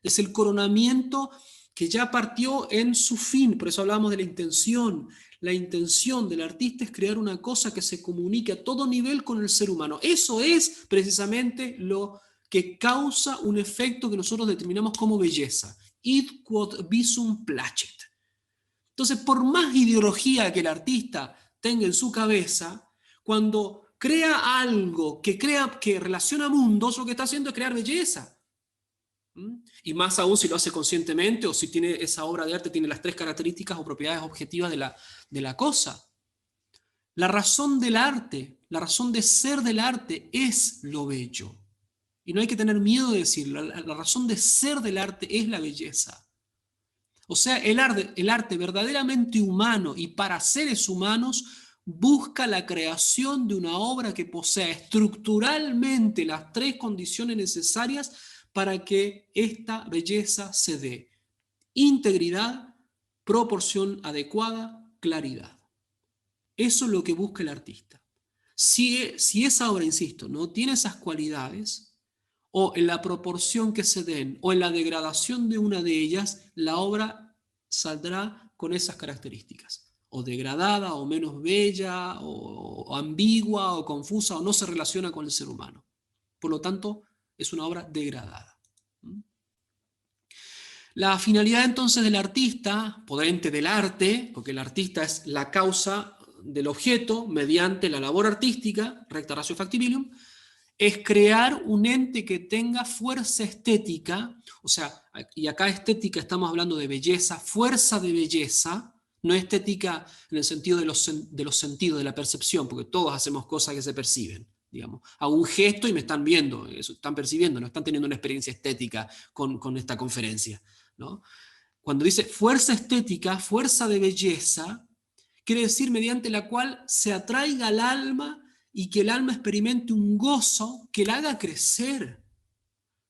Speaker 1: Es el coronamiento que ya partió en su fin, por eso hablamos de la intención. La intención del artista es crear una cosa que se comunique a todo nivel con el ser humano. Eso es precisamente lo que causa un efecto que nosotros determinamos como belleza. Id quod visum placet. Entonces, por más ideología que el artista tenga en su cabeza, cuando crea algo que relaciona mundos, lo que está haciendo es crear belleza. Y más aún si lo hace conscientemente o si tiene esa obra de arte, tiene las tres características o propiedades objetivas de la cosa. La razón del arte, la razón de ser del arte es lo bello. Y no hay que tener miedo de decirlo. La razón de ser del arte es la belleza. O sea, el arte verdaderamente humano y para seres humanos busca la creación de una obra que posea estructuralmente las tres condiciones necesarias para que esta belleza se dé: integridad, proporción adecuada, claridad. Eso es lo que busca el artista. Si esa obra, insisto, no tiene esas cualidades, o en la proporción que se den, o en la degradación de una de ellas, la obra saldrá con esas características. O degradada, o menos bella, o ambigua, o confusa, o no se relaciona con el ser humano. Por lo tanto, es una obra degradada. La finalidad entonces del artista, potente del arte, porque el artista es la causa del objeto mediante la labor artística, recta ratio factibilium, es crear un ente que tenga fuerza estética, o sea, y acá estética estamos hablando de belleza, fuerza de belleza, no estética en el sentido de los sentidos, de la percepción, porque todos hacemos cosas que se perciben. Digamos, hago un gesto y me están viendo, eso, están percibiendo, no están teniendo una experiencia estética con esta conferencia, ¿no? Cuando dice fuerza estética, fuerza de belleza, quiere decir mediante la cual se atraiga al alma y que el alma experimente un gozo que la haga crecer.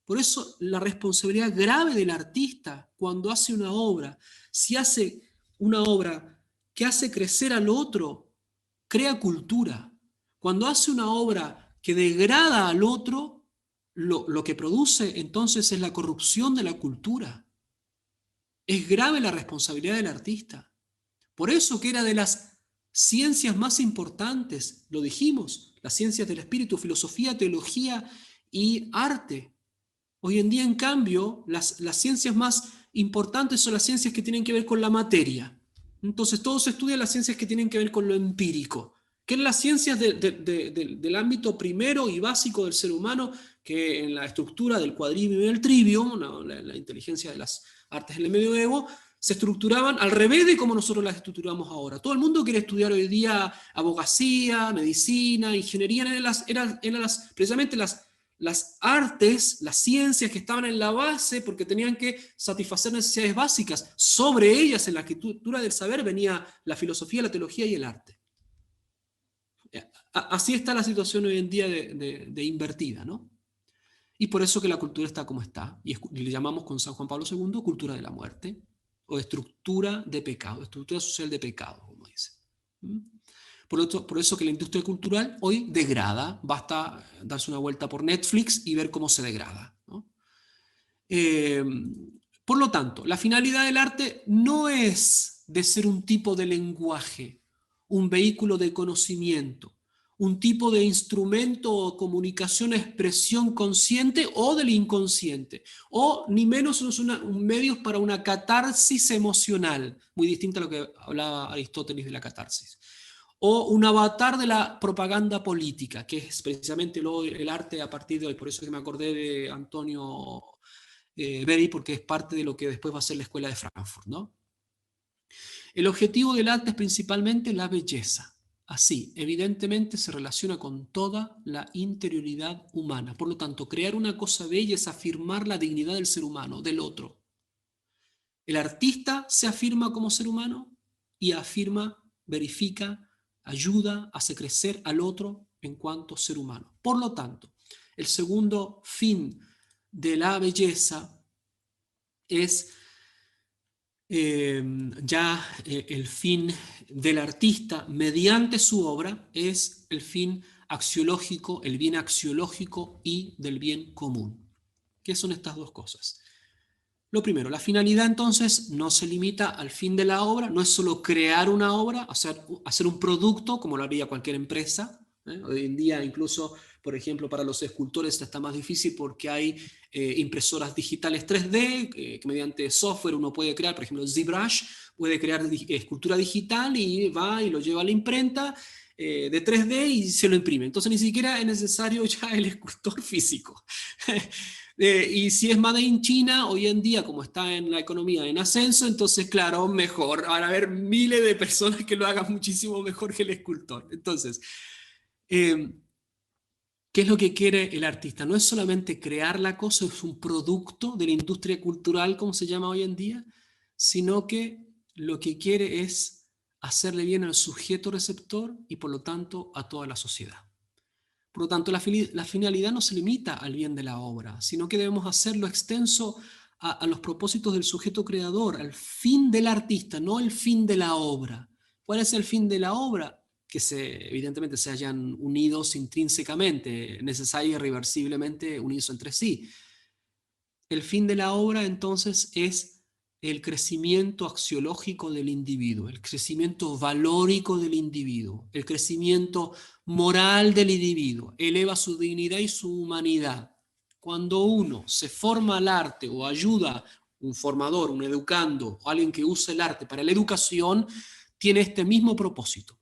Speaker 1: Por eso la responsabilidad grave del artista cuando hace una obra, si hace una obra que hace crecer al otro, crea cultura. Cuando hace una obra que degrada al otro, lo que produce entonces es la corrupción de la cultura. Es grave la responsabilidad del artista. Por eso que era de las ciencias más importantes, lo dijimos, las ciencias del espíritu, filosofía, teología y arte. Hoy en día, en cambio, las ciencias más importantes son las ciencias que tienen que ver con la materia. Entonces, todos estudian las ciencias que tienen que ver con lo empírico, que son las ciencias del ámbito primero y básico del ser humano, que en la estructura del quadrivium y del trivium, la inteligencia de las artes del medioevo, se estructuraban al revés de como nosotros las estructuramos ahora. Todo el mundo quiere estudiar hoy día abogacía, medicina, ingeniería, eran precisamente las artes, las ciencias que estaban en la base porque tenían que satisfacer necesidades básicas. Sobre ellas, en la arquitectura del saber, venía la filosofía, la teología y el arte. Así está la situación hoy en día de invertida, ¿no? Y por eso que la cultura está como está. Y le llamamos con San Juan Pablo II cultura de la muerte, o estructura de pecado, estructura social de pecado, como dice. Por eso que la industria cultural hoy degrada. Basta darse una vuelta por Netflix y ver cómo se degrada, ¿no? Por lo tanto, la finalidad del arte no es de ser un tipo de lenguaje, un vehículo de conocimiento, un tipo de instrumento o comunicación, expresión consciente o del inconsciente, o ni menos un medio para una catarsis emocional, muy distinta a lo que hablaba Aristóteles de la catarsis, o un avatar de la propaganda política, que es precisamente el arte a partir de hoy. Por eso que me acordé de Antonio Bey, porque es parte de lo que después va a ser la Escuela de Frankfurt, ¿no? El objetivo del arte es principalmente la belleza. Así, evidentemente se relaciona con toda la interioridad humana. Por lo tanto, crear una cosa bella es afirmar la dignidad del ser humano, del otro. El artista se afirma como ser humano y afirma, verifica, ayuda, hace crecer al otro en cuanto ser humano. Por lo tanto, el segundo fin de la belleza es el fin del artista mediante su obra es el fin axiológico, el bien axiológico y del bien común. ¿Qué son estas dos cosas? Lo primero, la finalidad entonces no se limita al fin de la obra, no es solo crear una obra, hacer un producto como lo haría cualquier empresa. Hoy en día incluso, por ejemplo, para los escultores está más difícil porque hay impresoras digitales 3D, que mediante software uno puede crear, por ejemplo, ZBrush puede crear escultura digital y va y lo lleva a la imprenta de 3D y se lo imprime. Entonces ni siquiera es necesario ya el escultor físico. Y si es Made in China, hoy en día, como está en la economía en ascenso, entonces, claro, mejor. Van a haber miles de personas que lo hagan muchísimo mejor que el escultor. Entonces, eh, ¿qué es lo que quiere el artista? No es solamente crear la cosa, es un producto de la industria cultural, como se llama hoy en día, sino que lo que quiere es hacerle bien al sujeto receptor y, por lo tanto, a toda la sociedad. Por lo tanto, la finalidad no se limita al bien de la obra, sino que debemos hacerlo extenso a los propósitos del sujeto creador, al fin del artista, no el fin de la obra. ¿Cuál es el fin de la obra? Que evidentemente se hayan unidos intrínsecamente, necesaria y irreversiblemente unidos entre sí. El fin de la obra entonces es el crecimiento axiológico del individuo, el crecimiento valórico del individuo, el crecimiento moral del individuo, eleva su dignidad y su humanidad. Cuando uno se forma al arte o ayuda, un formador, un educando, o alguien que usa el arte para la educación, tiene este mismo propósito.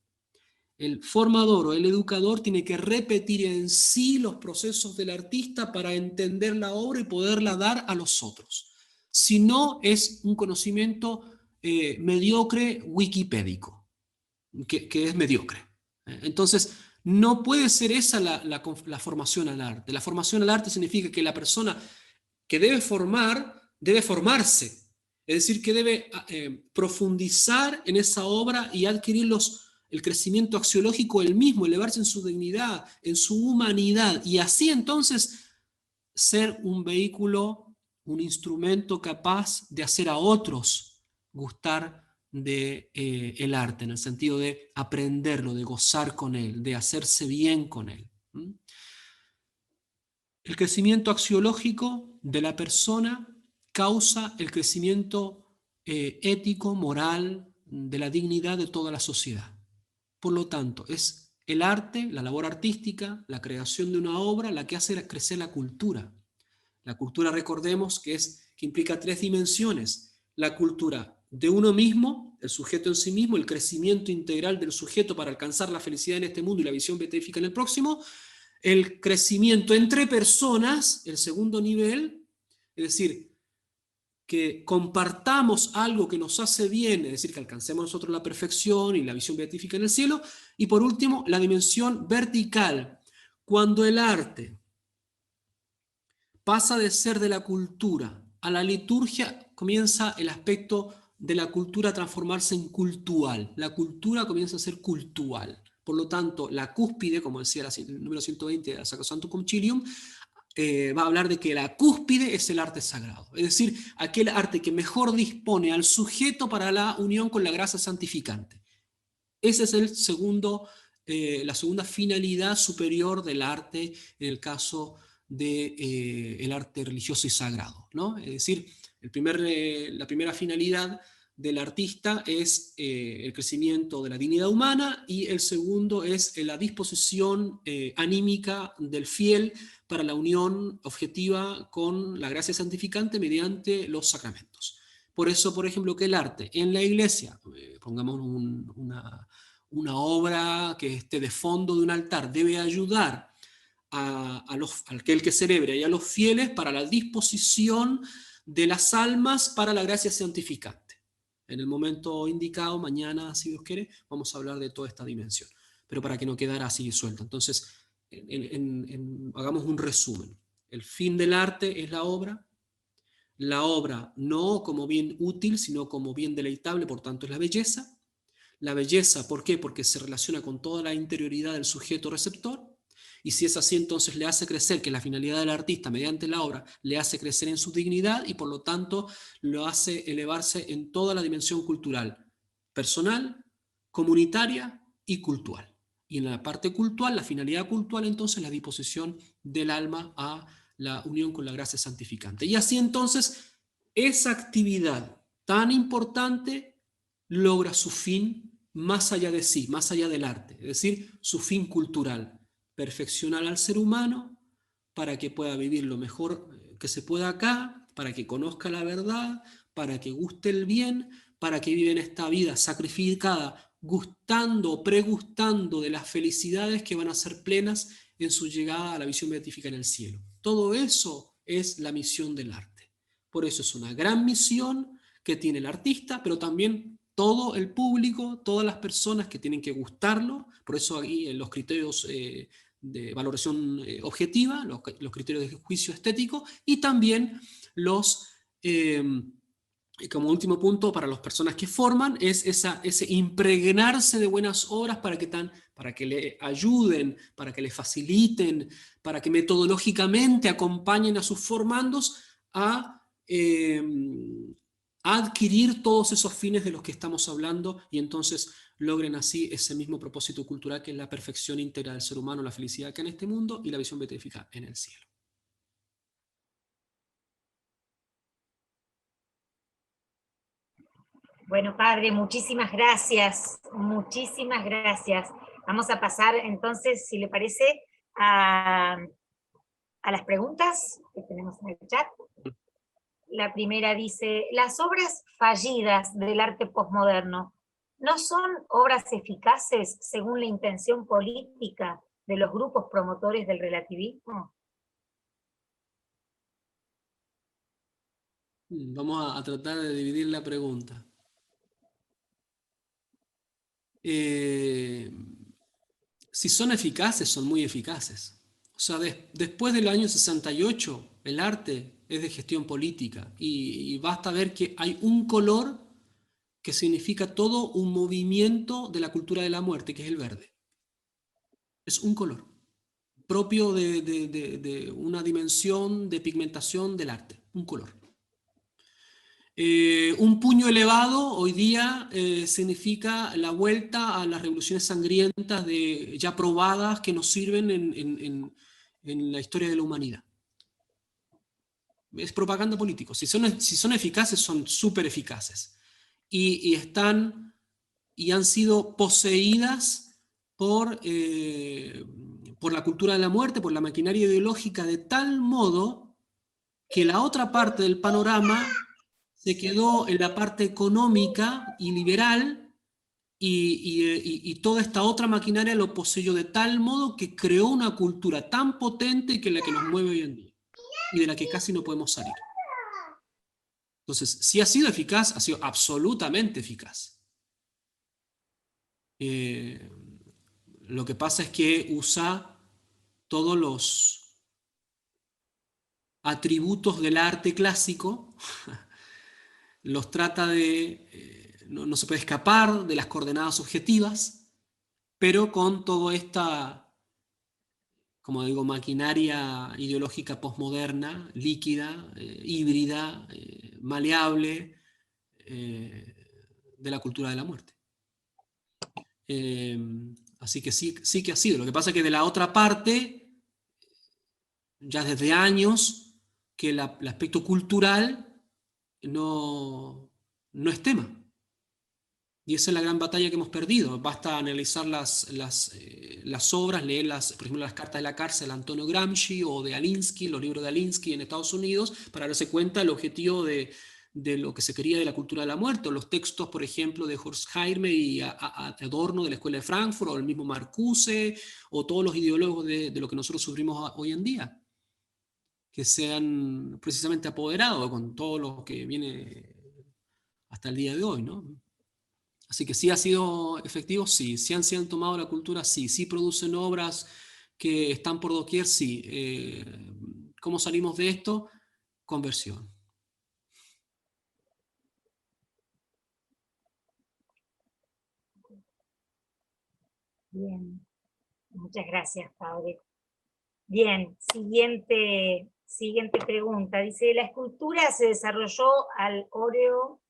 Speaker 1: El formador o el educador tiene que repetir en sí los procesos del artista para entender la obra y poderla dar a los otros. Si no, es un conocimiento mediocre wikipédico, que es mediocre. Entonces, no puede ser esa la formación al arte. La formación al arte significa que la persona que debe formar, debe formarse. Es decir, que debe profundizar en esa obra y adquirir el crecimiento axiológico él mismo, elevarse en su dignidad, en su humanidad, y así entonces ser un vehículo, un instrumento capaz de hacer a otros gustar de el arte, en el sentido de aprenderlo, de gozar con él, de hacerse bien con él. El crecimiento axiológico de la persona causa el crecimiento ético, moral, de la dignidad de toda la sociedad. Por lo tanto, es el arte, la labor artística, la creación de una obra, la que hace crecer la cultura. La cultura, recordemos, que implica tres dimensiones. La cultura de uno mismo, el sujeto en sí mismo, el crecimiento integral del sujeto para alcanzar la felicidad en este mundo y la visión beatífica en el próximo. El crecimiento entre personas, el segundo nivel, es decir, que compartamos algo que nos hace bien, es decir, que alcancemos nosotros la perfección y la visión beatífica en el cielo. Y por último, la dimensión vertical. Cuando el arte pasa de ser de la cultura a la liturgia, comienza el aspecto de la cultura a transformarse en cultual. La cultura comienza a ser cultual. Por lo tanto, la cúspide, como decía el número 120 de la Sacrosanctum Concilium, va a hablar de que la cúspide es el arte sagrado, es decir, aquel arte que mejor dispone al sujeto para la unión con la gracia santificante. Esa es la segunda finalidad superior del arte en el caso del arte religioso y sagrado, ¿no? Es decir, la primera finalidad del artista es el crecimiento de la dignidad humana, y el segundo es la disposición anímica del fiel para la unión objetiva con la gracia santificante mediante los sacramentos. Por eso, por ejemplo, que el arte en la iglesia, pongamos una obra que esté de fondo de un altar, debe ayudar a aquel que celebra y a los fieles para la disposición de las almas para la gracia santificante. En el momento indicado, mañana, si Dios quiere, vamos a hablar de toda esta dimensión, pero para que no quedara así suelto. Entonces, hagamos un resumen. El fin del arte es la obra no como bien útil, sino como bien deleitable, por tanto es la belleza. La belleza, ¿por qué? Porque se relaciona con toda la interioridad del sujeto receptor. Y si es así, entonces le hace crecer, que la finalidad del artista mediante la obra le hace crecer en su dignidad y por lo tanto lo hace elevarse en toda la dimensión cultural, personal, comunitaria y cultural. Y en la parte cultural, la finalidad cultural, entonces la disposición del alma a la unión con la gracia santificante. Y así entonces esa actividad tan importante logra su fin más allá de sí, más allá del arte, es decir, su fin cultural, perfeccionar al ser humano para que pueda vivir lo mejor que se pueda acá, para que conozca la verdad, para que guste el bien, para que viva en esta vida sacrificada, gustando, pregustando de las felicidades que van a ser plenas en su llegada a la visión beatífica en el cielo. Todo eso es la misión del arte. Por eso es una gran misión que tiene el artista, pero también todo el público, todas las personas que tienen que gustarlo. Por eso ahí en los criterios de valoración objetiva, los criterios de juicio estético y también los... como último punto para las personas que forman es ese impregnarse de buenas obras para que le ayuden, para que le faciliten, para que metodológicamente acompañen a sus formandos a adquirir todos esos fines de los que estamos hablando y entonces logren así ese mismo propósito cultural que es la perfección íntegra del ser humano, la felicidad que en este mundo y la visión beatífica en el cielo.
Speaker 2: Bueno, padre, muchísimas gracias, muchísimas gracias. Vamos a pasar entonces, si le parece, a las preguntas que tenemos en el chat. La primera dice, las obras fallidas del arte posmoderno no son obras eficaces según la intención política de los grupos promotores del relativismo.
Speaker 1: Vamos a tratar de dividir la pregunta. Si son eficaces, son muy eficaces. O sea, después del año 68, el arte es de gestión política y basta ver que hay un color que significa todo un movimiento de la cultura de la muerte, que es el verde. Es un color propio de una dimensión de pigmentación del arte, un color. Un puño elevado hoy día significa la vuelta a las revoluciones sangrientas ya probadas que nos sirven en la historia de la humanidad. Es propaganda política. Si son eficaces, son súper eficaces. Y han sido poseídas por la cultura de la muerte, por la maquinaria ideológica, de tal modo que la otra parte del panorama se quedó en la parte económica y liberal y toda esta otra maquinaria lo poseyó de tal modo que creó una cultura tan potente que es la que nos mueve hoy en día y de la que casi no podemos salir. Entonces, si ha sido eficaz, ha sido absolutamente eficaz. Lo que pasa es que usa todos los atributos del arte clásico, los trata no se puede escapar de las coordenadas objetivas, pero con toda esta, como digo, maquinaria ideológica posmoderna, líquida, híbrida, maleable, de la cultura de la muerte. Así que sí que ha sido. Lo que pasa es que de la otra parte, ya desde años, que el aspecto cultural no es tema. Y esa es la gran batalla que hemos perdido. Basta analizar las obras, leer por ejemplo, las cartas de la cárcel de Antonio Gramsci o de Alinsky, los libros de Alinsky en Estados Unidos, para darse cuenta del objetivo de lo que se quería de la cultura de la muerte, o los textos, por ejemplo, de Horkheimer y Adorno de la Escuela de Frankfurt, o el mismo Marcuse, o todos los ideólogos de lo que nosotros sufrimos hoy en día, que se han precisamente apoderado con todo lo que viene hasta el día de hoy, ¿no? Así que sí ha sido efectivo, sí. Sí han tomado la cultura, sí. Sí producen obras que están por doquier, sí. ¿Cómo salimos de esto? Conversión.
Speaker 2: Bien, muchas gracias, padre. Bien, siguiente pregunta. Dice, la escultura se desarrolló al óreo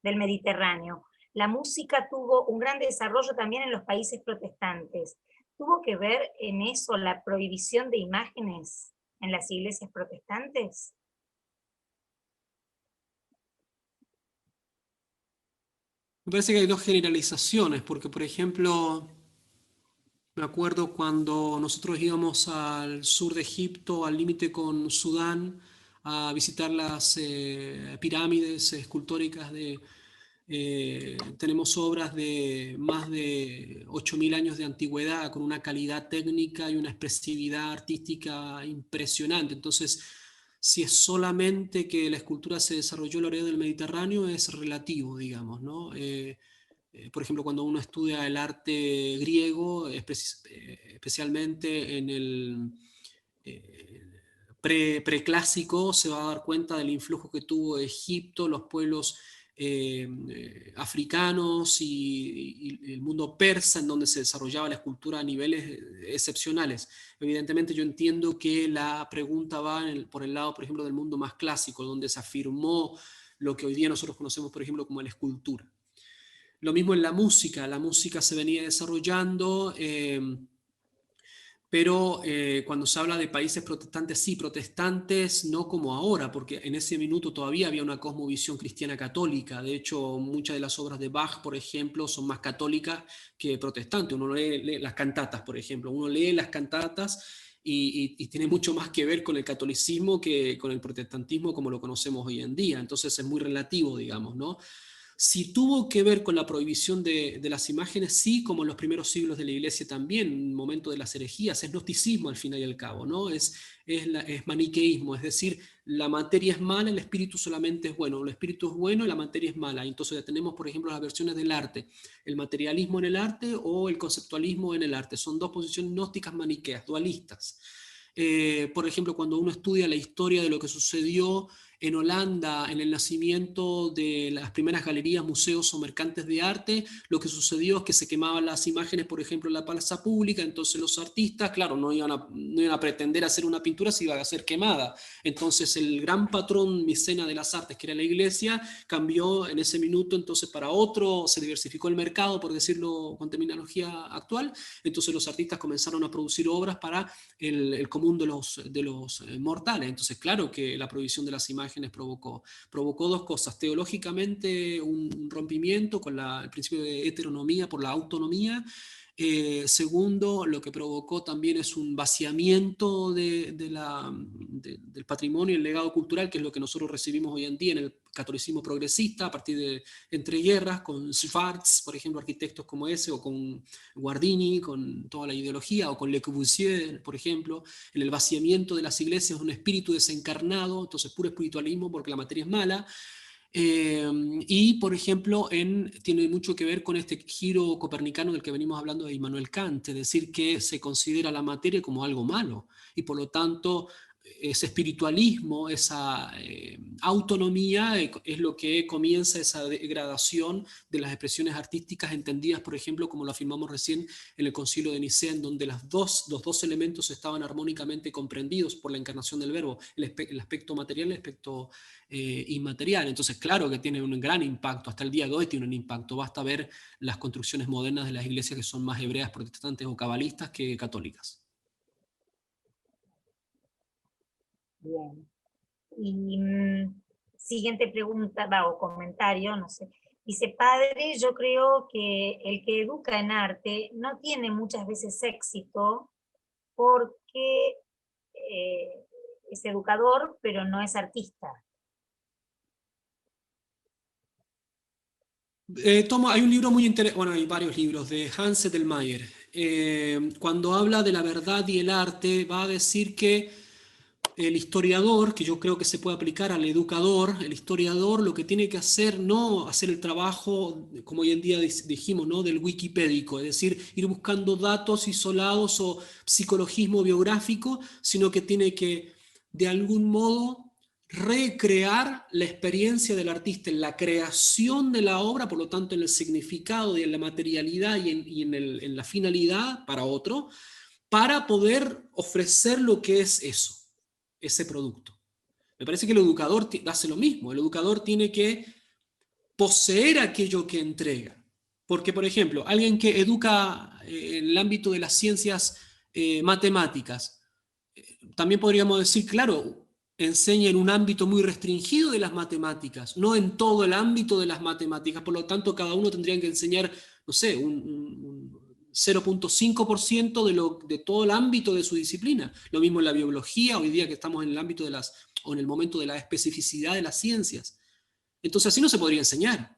Speaker 2: del Mediterráneo. La música tuvo un gran desarrollo también en los países protestantes. ¿Tuvo que ver en eso la prohibición de imágenes en las iglesias protestantes?
Speaker 1: Me parece que hay dos generalizaciones, porque por ejemplo, me acuerdo cuando nosotros íbamos al sur de Egipto, al límite con Sudán, a visitar las pirámides escultóricas tenemos obras de más de 8.000 años de antigüedad, con una calidad técnica y una expresividad artística impresionante. Entonces, si es solamente que la escultura se desarrolló en la orilla del Mediterráneo, es relativo, digamos, ¿no? Por ejemplo, cuando uno estudia el arte griego, especialmente en el eh, preclásico, se va a dar cuenta del influjo que tuvo Egipto, los pueblos africanos y el mundo persa, en donde se desarrollaba la escultura a niveles excepcionales. Evidentemente yo entiendo que la pregunta va por el lado, por ejemplo, del mundo más clásico, donde se afirmó lo que hoy día nosotros conocemos, por ejemplo, como la escultura. Lo mismo en la música se venía desarrollando, pero cuando se habla de países protestantes, sí, protestantes no como ahora, porque en ese minuto todavía había una cosmovisión cristiana católica. De hecho, muchas de las obras de Bach, por ejemplo, son más católicas que protestantes. Uno lee las cantatas, por ejemplo, uno lee las cantatas y tiene mucho más que ver con el catolicismo que con el protestantismo como lo conocemos hoy en día. Entonces es muy relativo, digamos, ¿no? Si tuvo que ver con la prohibición de las imágenes, sí, como en los primeros siglos de la Iglesia también, en el momento de las herejías, es gnosticismo al fin y al cabo, ¿no? Es maniqueísmo, es decir, la materia es mala, el espíritu solamente es bueno, el espíritu es bueno y la materia es mala. Entonces ya tenemos, por ejemplo, las versiones del arte, el materialismo en el arte o el conceptualismo en el arte. Son dos posiciones gnósticas maniqueas, dualistas. Por ejemplo, cuando uno estudia la historia de lo que sucedió en Holanda, en el nacimiento de las primeras galerías, museos o mercantes de arte, lo que sucedió es que se quemaban las imágenes, por ejemplo, en la plaza pública, entonces los artistas, claro, no iban a pretender hacer una pintura si iba a ser quemada. Entonces el gran patrón micena de las artes, que era la iglesia, cambió en ese minuto entonces para otro, se diversificó el mercado, por decirlo con terminología actual, entonces los artistas comenzaron a producir obras para el común de los mortales. Entonces, claro que la prohibición de las imágenes provocó dos cosas. Teológicamente, un rompimiento con el principio de heteronomía por la autonomía. Segundo, lo que provocó también es un vaciamiento del patrimonio y el legado cultural, que es lo que nosotros recibimos hoy en día en el catolicismo progresista, a partir de entreguerras, con Schwartz, por ejemplo, arquitectos como ese, o con Guardini, con toda la ideología, o con Le Corbusier, por ejemplo, en el vaciamiento de las iglesias, un espíritu desencarnado, entonces puro espiritualismo porque la materia es mala. Y, por ejemplo, tiene mucho que ver con este giro copernicano del que venimos hablando de Immanuel Kant, es decir, que se considera la materia como algo malo y por lo tanto ese espiritualismo, esa autonomía es lo que comienza esa degradación de las expresiones artísticas entendidas, por ejemplo, como lo afirmamos recién en el Concilio de Nicea, en donde los dos elementos estaban armónicamente comprendidos por la encarnación del verbo, el aspecto material y el aspecto inmaterial. Entonces, claro que tiene un gran impacto, hasta el día de hoy tiene un impacto. Basta ver las construcciones modernas de las iglesias que son más hebreas, protestantes o cabalistas que católicas.
Speaker 2: Bien. Y siguiente pregunta, o comentario, no sé. Dice, padre, yo creo que el que educa en arte no tiene muchas veces éxito porque es educador, pero no es artista.
Speaker 1: Hay un libro muy interesante, bueno, hay varios libros de Hans Edelmayer. Cuando habla de la verdad y el arte, va a decir que el historiador, que yo creo que se puede aplicar al educador, el historiador lo que tiene que hacer, no hacer el trabajo, como hoy en día dijimos, ¿no? Del wikipédico, es decir, ir buscando datos isolados o psicologismo biográfico, sino que tiene que, de algún modo, recrear la experiencia del artista en la creación de la obra, por lo tanto en el significado y en la materialidad y en la finalidad para otro, para poder ofrecer lo que es eso, ese producto. Me parece que el educador hace lo mismo. El educador tiene que poseer aquello que entrega. Porque, por ejemplo, alguien que educa en el ámbito de las ciencias matemáticas, también podríamos decir, claro, enseña en un ámbito muy restringido de las matemáticas, no en todo el ámbito de las matemáticas. Por lo tanto, cada uno tendría que enseñar, no sé, un 0,5% de todo el ámbito de su disciplina. Lo mismo en la biología, hoy día que estamos en el ámbito de o en el momento de la especificidad de las ciencias. Entonces así no se podría enseñar.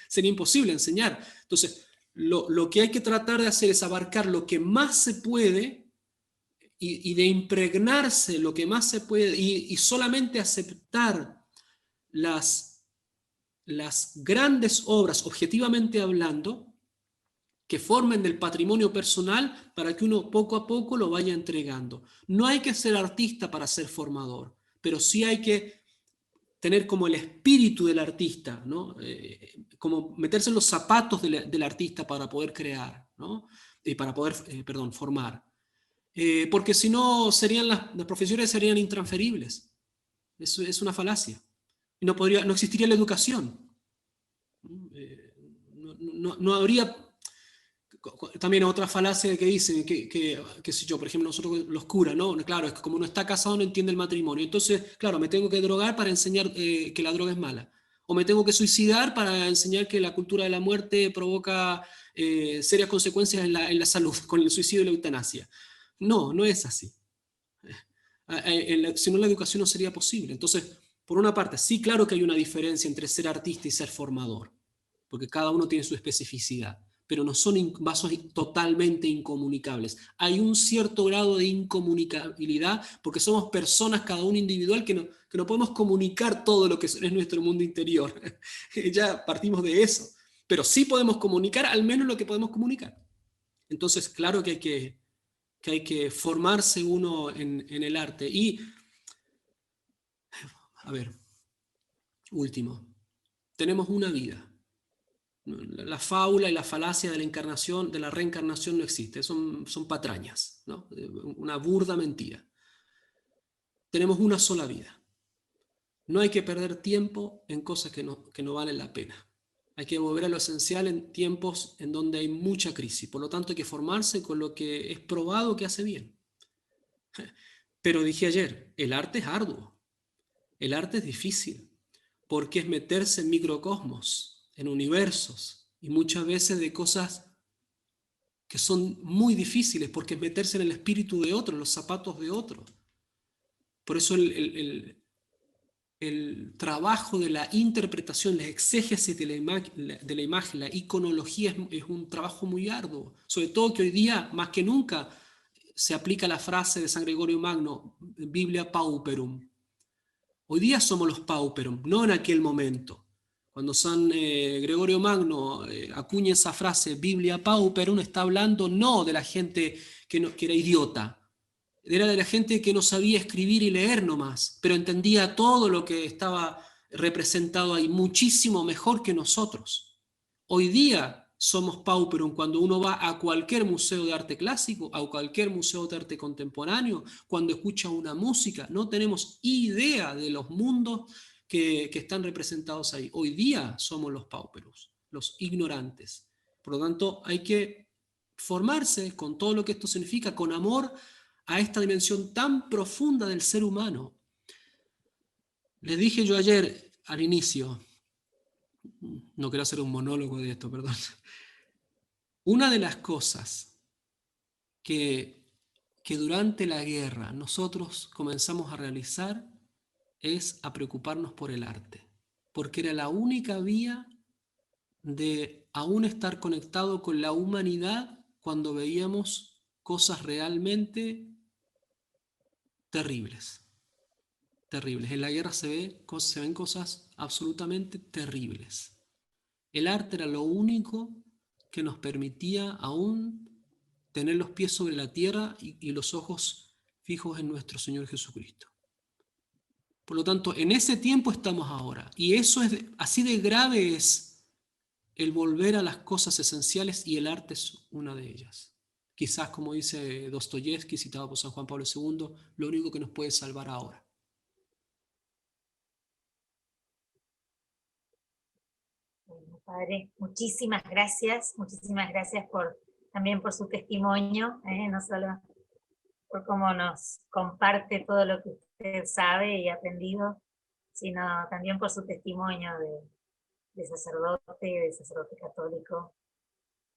Speaker 1: Sería imposible enseñar. Entonces, lo que hay que tratar de hacer es abarcar lo que más se puede y de impregnarse lo que más se puede y solamente aceptar las grandes obras, objetivamente hablando, que formen del patrimonio personal para que uno poco a poco lo vaya entregando. No hay que ser artista para ser formador, pero sí hay que tener como el espíritu del artista, ¿no? Como meterse en los zapatos del artista para poder crear, ¿no? Y para poder, formar. Porque si no, las profesiones serían intransferibles. Es una falacia. Y no existiría la educación. No habría. También otra falacia que dicen, que sé yo, por ejemplo, nosotros los curas, ¿no? Claro, es que como no está casado no entiende el matrimonio. Entonces, claro, me tengo que drogar para enseñar que la droga es mala. O me tengo que suicidar para enseñar que la cultura de la muerte provoca serias consecuencias en la salud, con el suicidio y la eutanasia. No es así. Si no, la educación no sería posible. Entonces, por una parte, sí, claro que hay una diferencia entre ser artista y ser formador, porque cada uno tiene su especificidad, pero no son vasos totalmente incomunicables. Hay un cierto grado de incomunicabilidad porque somos personas, cada uno individual, que no podemos comunicar todo lo que es nuestro mundo interior. Ya partimos de eso, pero sí podemos comunicar al menos lo que podemos comunicar. Entonces, claro que hay que formarse uno en el arte. Y, a ver, último, tenemos una vida. La fábula y la falacia de la encarnación, de la reencarnación no existe, son patrañas, ¿no? Una burda mentira. Tenemos una sola vida. No hay que perder tiempo en cosas que no valen la pena. Hay que volver a lo esencial en tiempos en donde hay mucha crisis. Por lo tanto, hay que formarse con lo que es probado que hace bien. Pero dije ayer, el arte es arduo, el arte es difícil, porque es meterse en microcosmos, en universos, y muchas veces de cosas que son muy difíciles, porque es meterse en el espíritu de otro, en los zapatos de otro. Por eso el trabajo de la interpretación, la exégesis de la imagen, la iconología es un trabajo muy arduo, sobre todo que hoy día, más que nunca, se aplica la frase de San Gregorio Magno, Biblia pauperum. Hoy día somos los pauperum, no en aquel momento. Cuando San Gregorio Magno acuña esa frase, Biblia pauperum, está hablando no de la gente que era idiota, era de la gente que no sabía escribir y leer nomás, pero entendía todo lo que estaba representado ahí, muchísimo mejor que nosotros. Hoy día somos pauperum cuando uno va a cualquier museo de arte clásico, a cualquier museo de arte contemporáneo, cuando escucha una música, no tenemos idea de los mundos que están representados ahí. Hoy día somos los pauperos, los ignorantes. Por lo tanto, hay que formarse con todo lo que esto significa, con amor a esta dimensión tan profunda del ser humano. Les dije yo ayer al inicio, no quiero hacer un monólogo de esto, perdón. Una de las cosas que durante la guerra nosotros comenzamos a realizar es a preocuparnos por el arte, porque era la única vía de aún estar conectado con la humanidad cuando veíamos cosas realmente terribles. Terribles. En la guerra se ven cosas absolutamente terribles. El arte era lo único que nos permitía aún tener los pies sobre la tierra y los ojos fijos en nuestro Señor Jesucristo. Por lo tanto, en ese tiempo estamos ahora. Y eso así de grave es el volver a las cosas esenciales, y el arte es una de ellas. quizás como dice Dostoyevsky, citado por San Juan Pablo II, lo único que nos puede salvar ahora.
Speaker 2: Bueno, padre, muchísimas gracias también por su testimonio, no solo por cómo nos comparte todo lo que usted sabe y ha aprendido, sino también por su testimonio de sacerdote católico.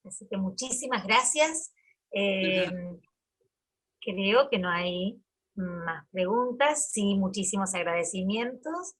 Speaker 2: Así que muchísimas gracias. Creo que no hay más preguntas, sí, muchísimos agradecimientos.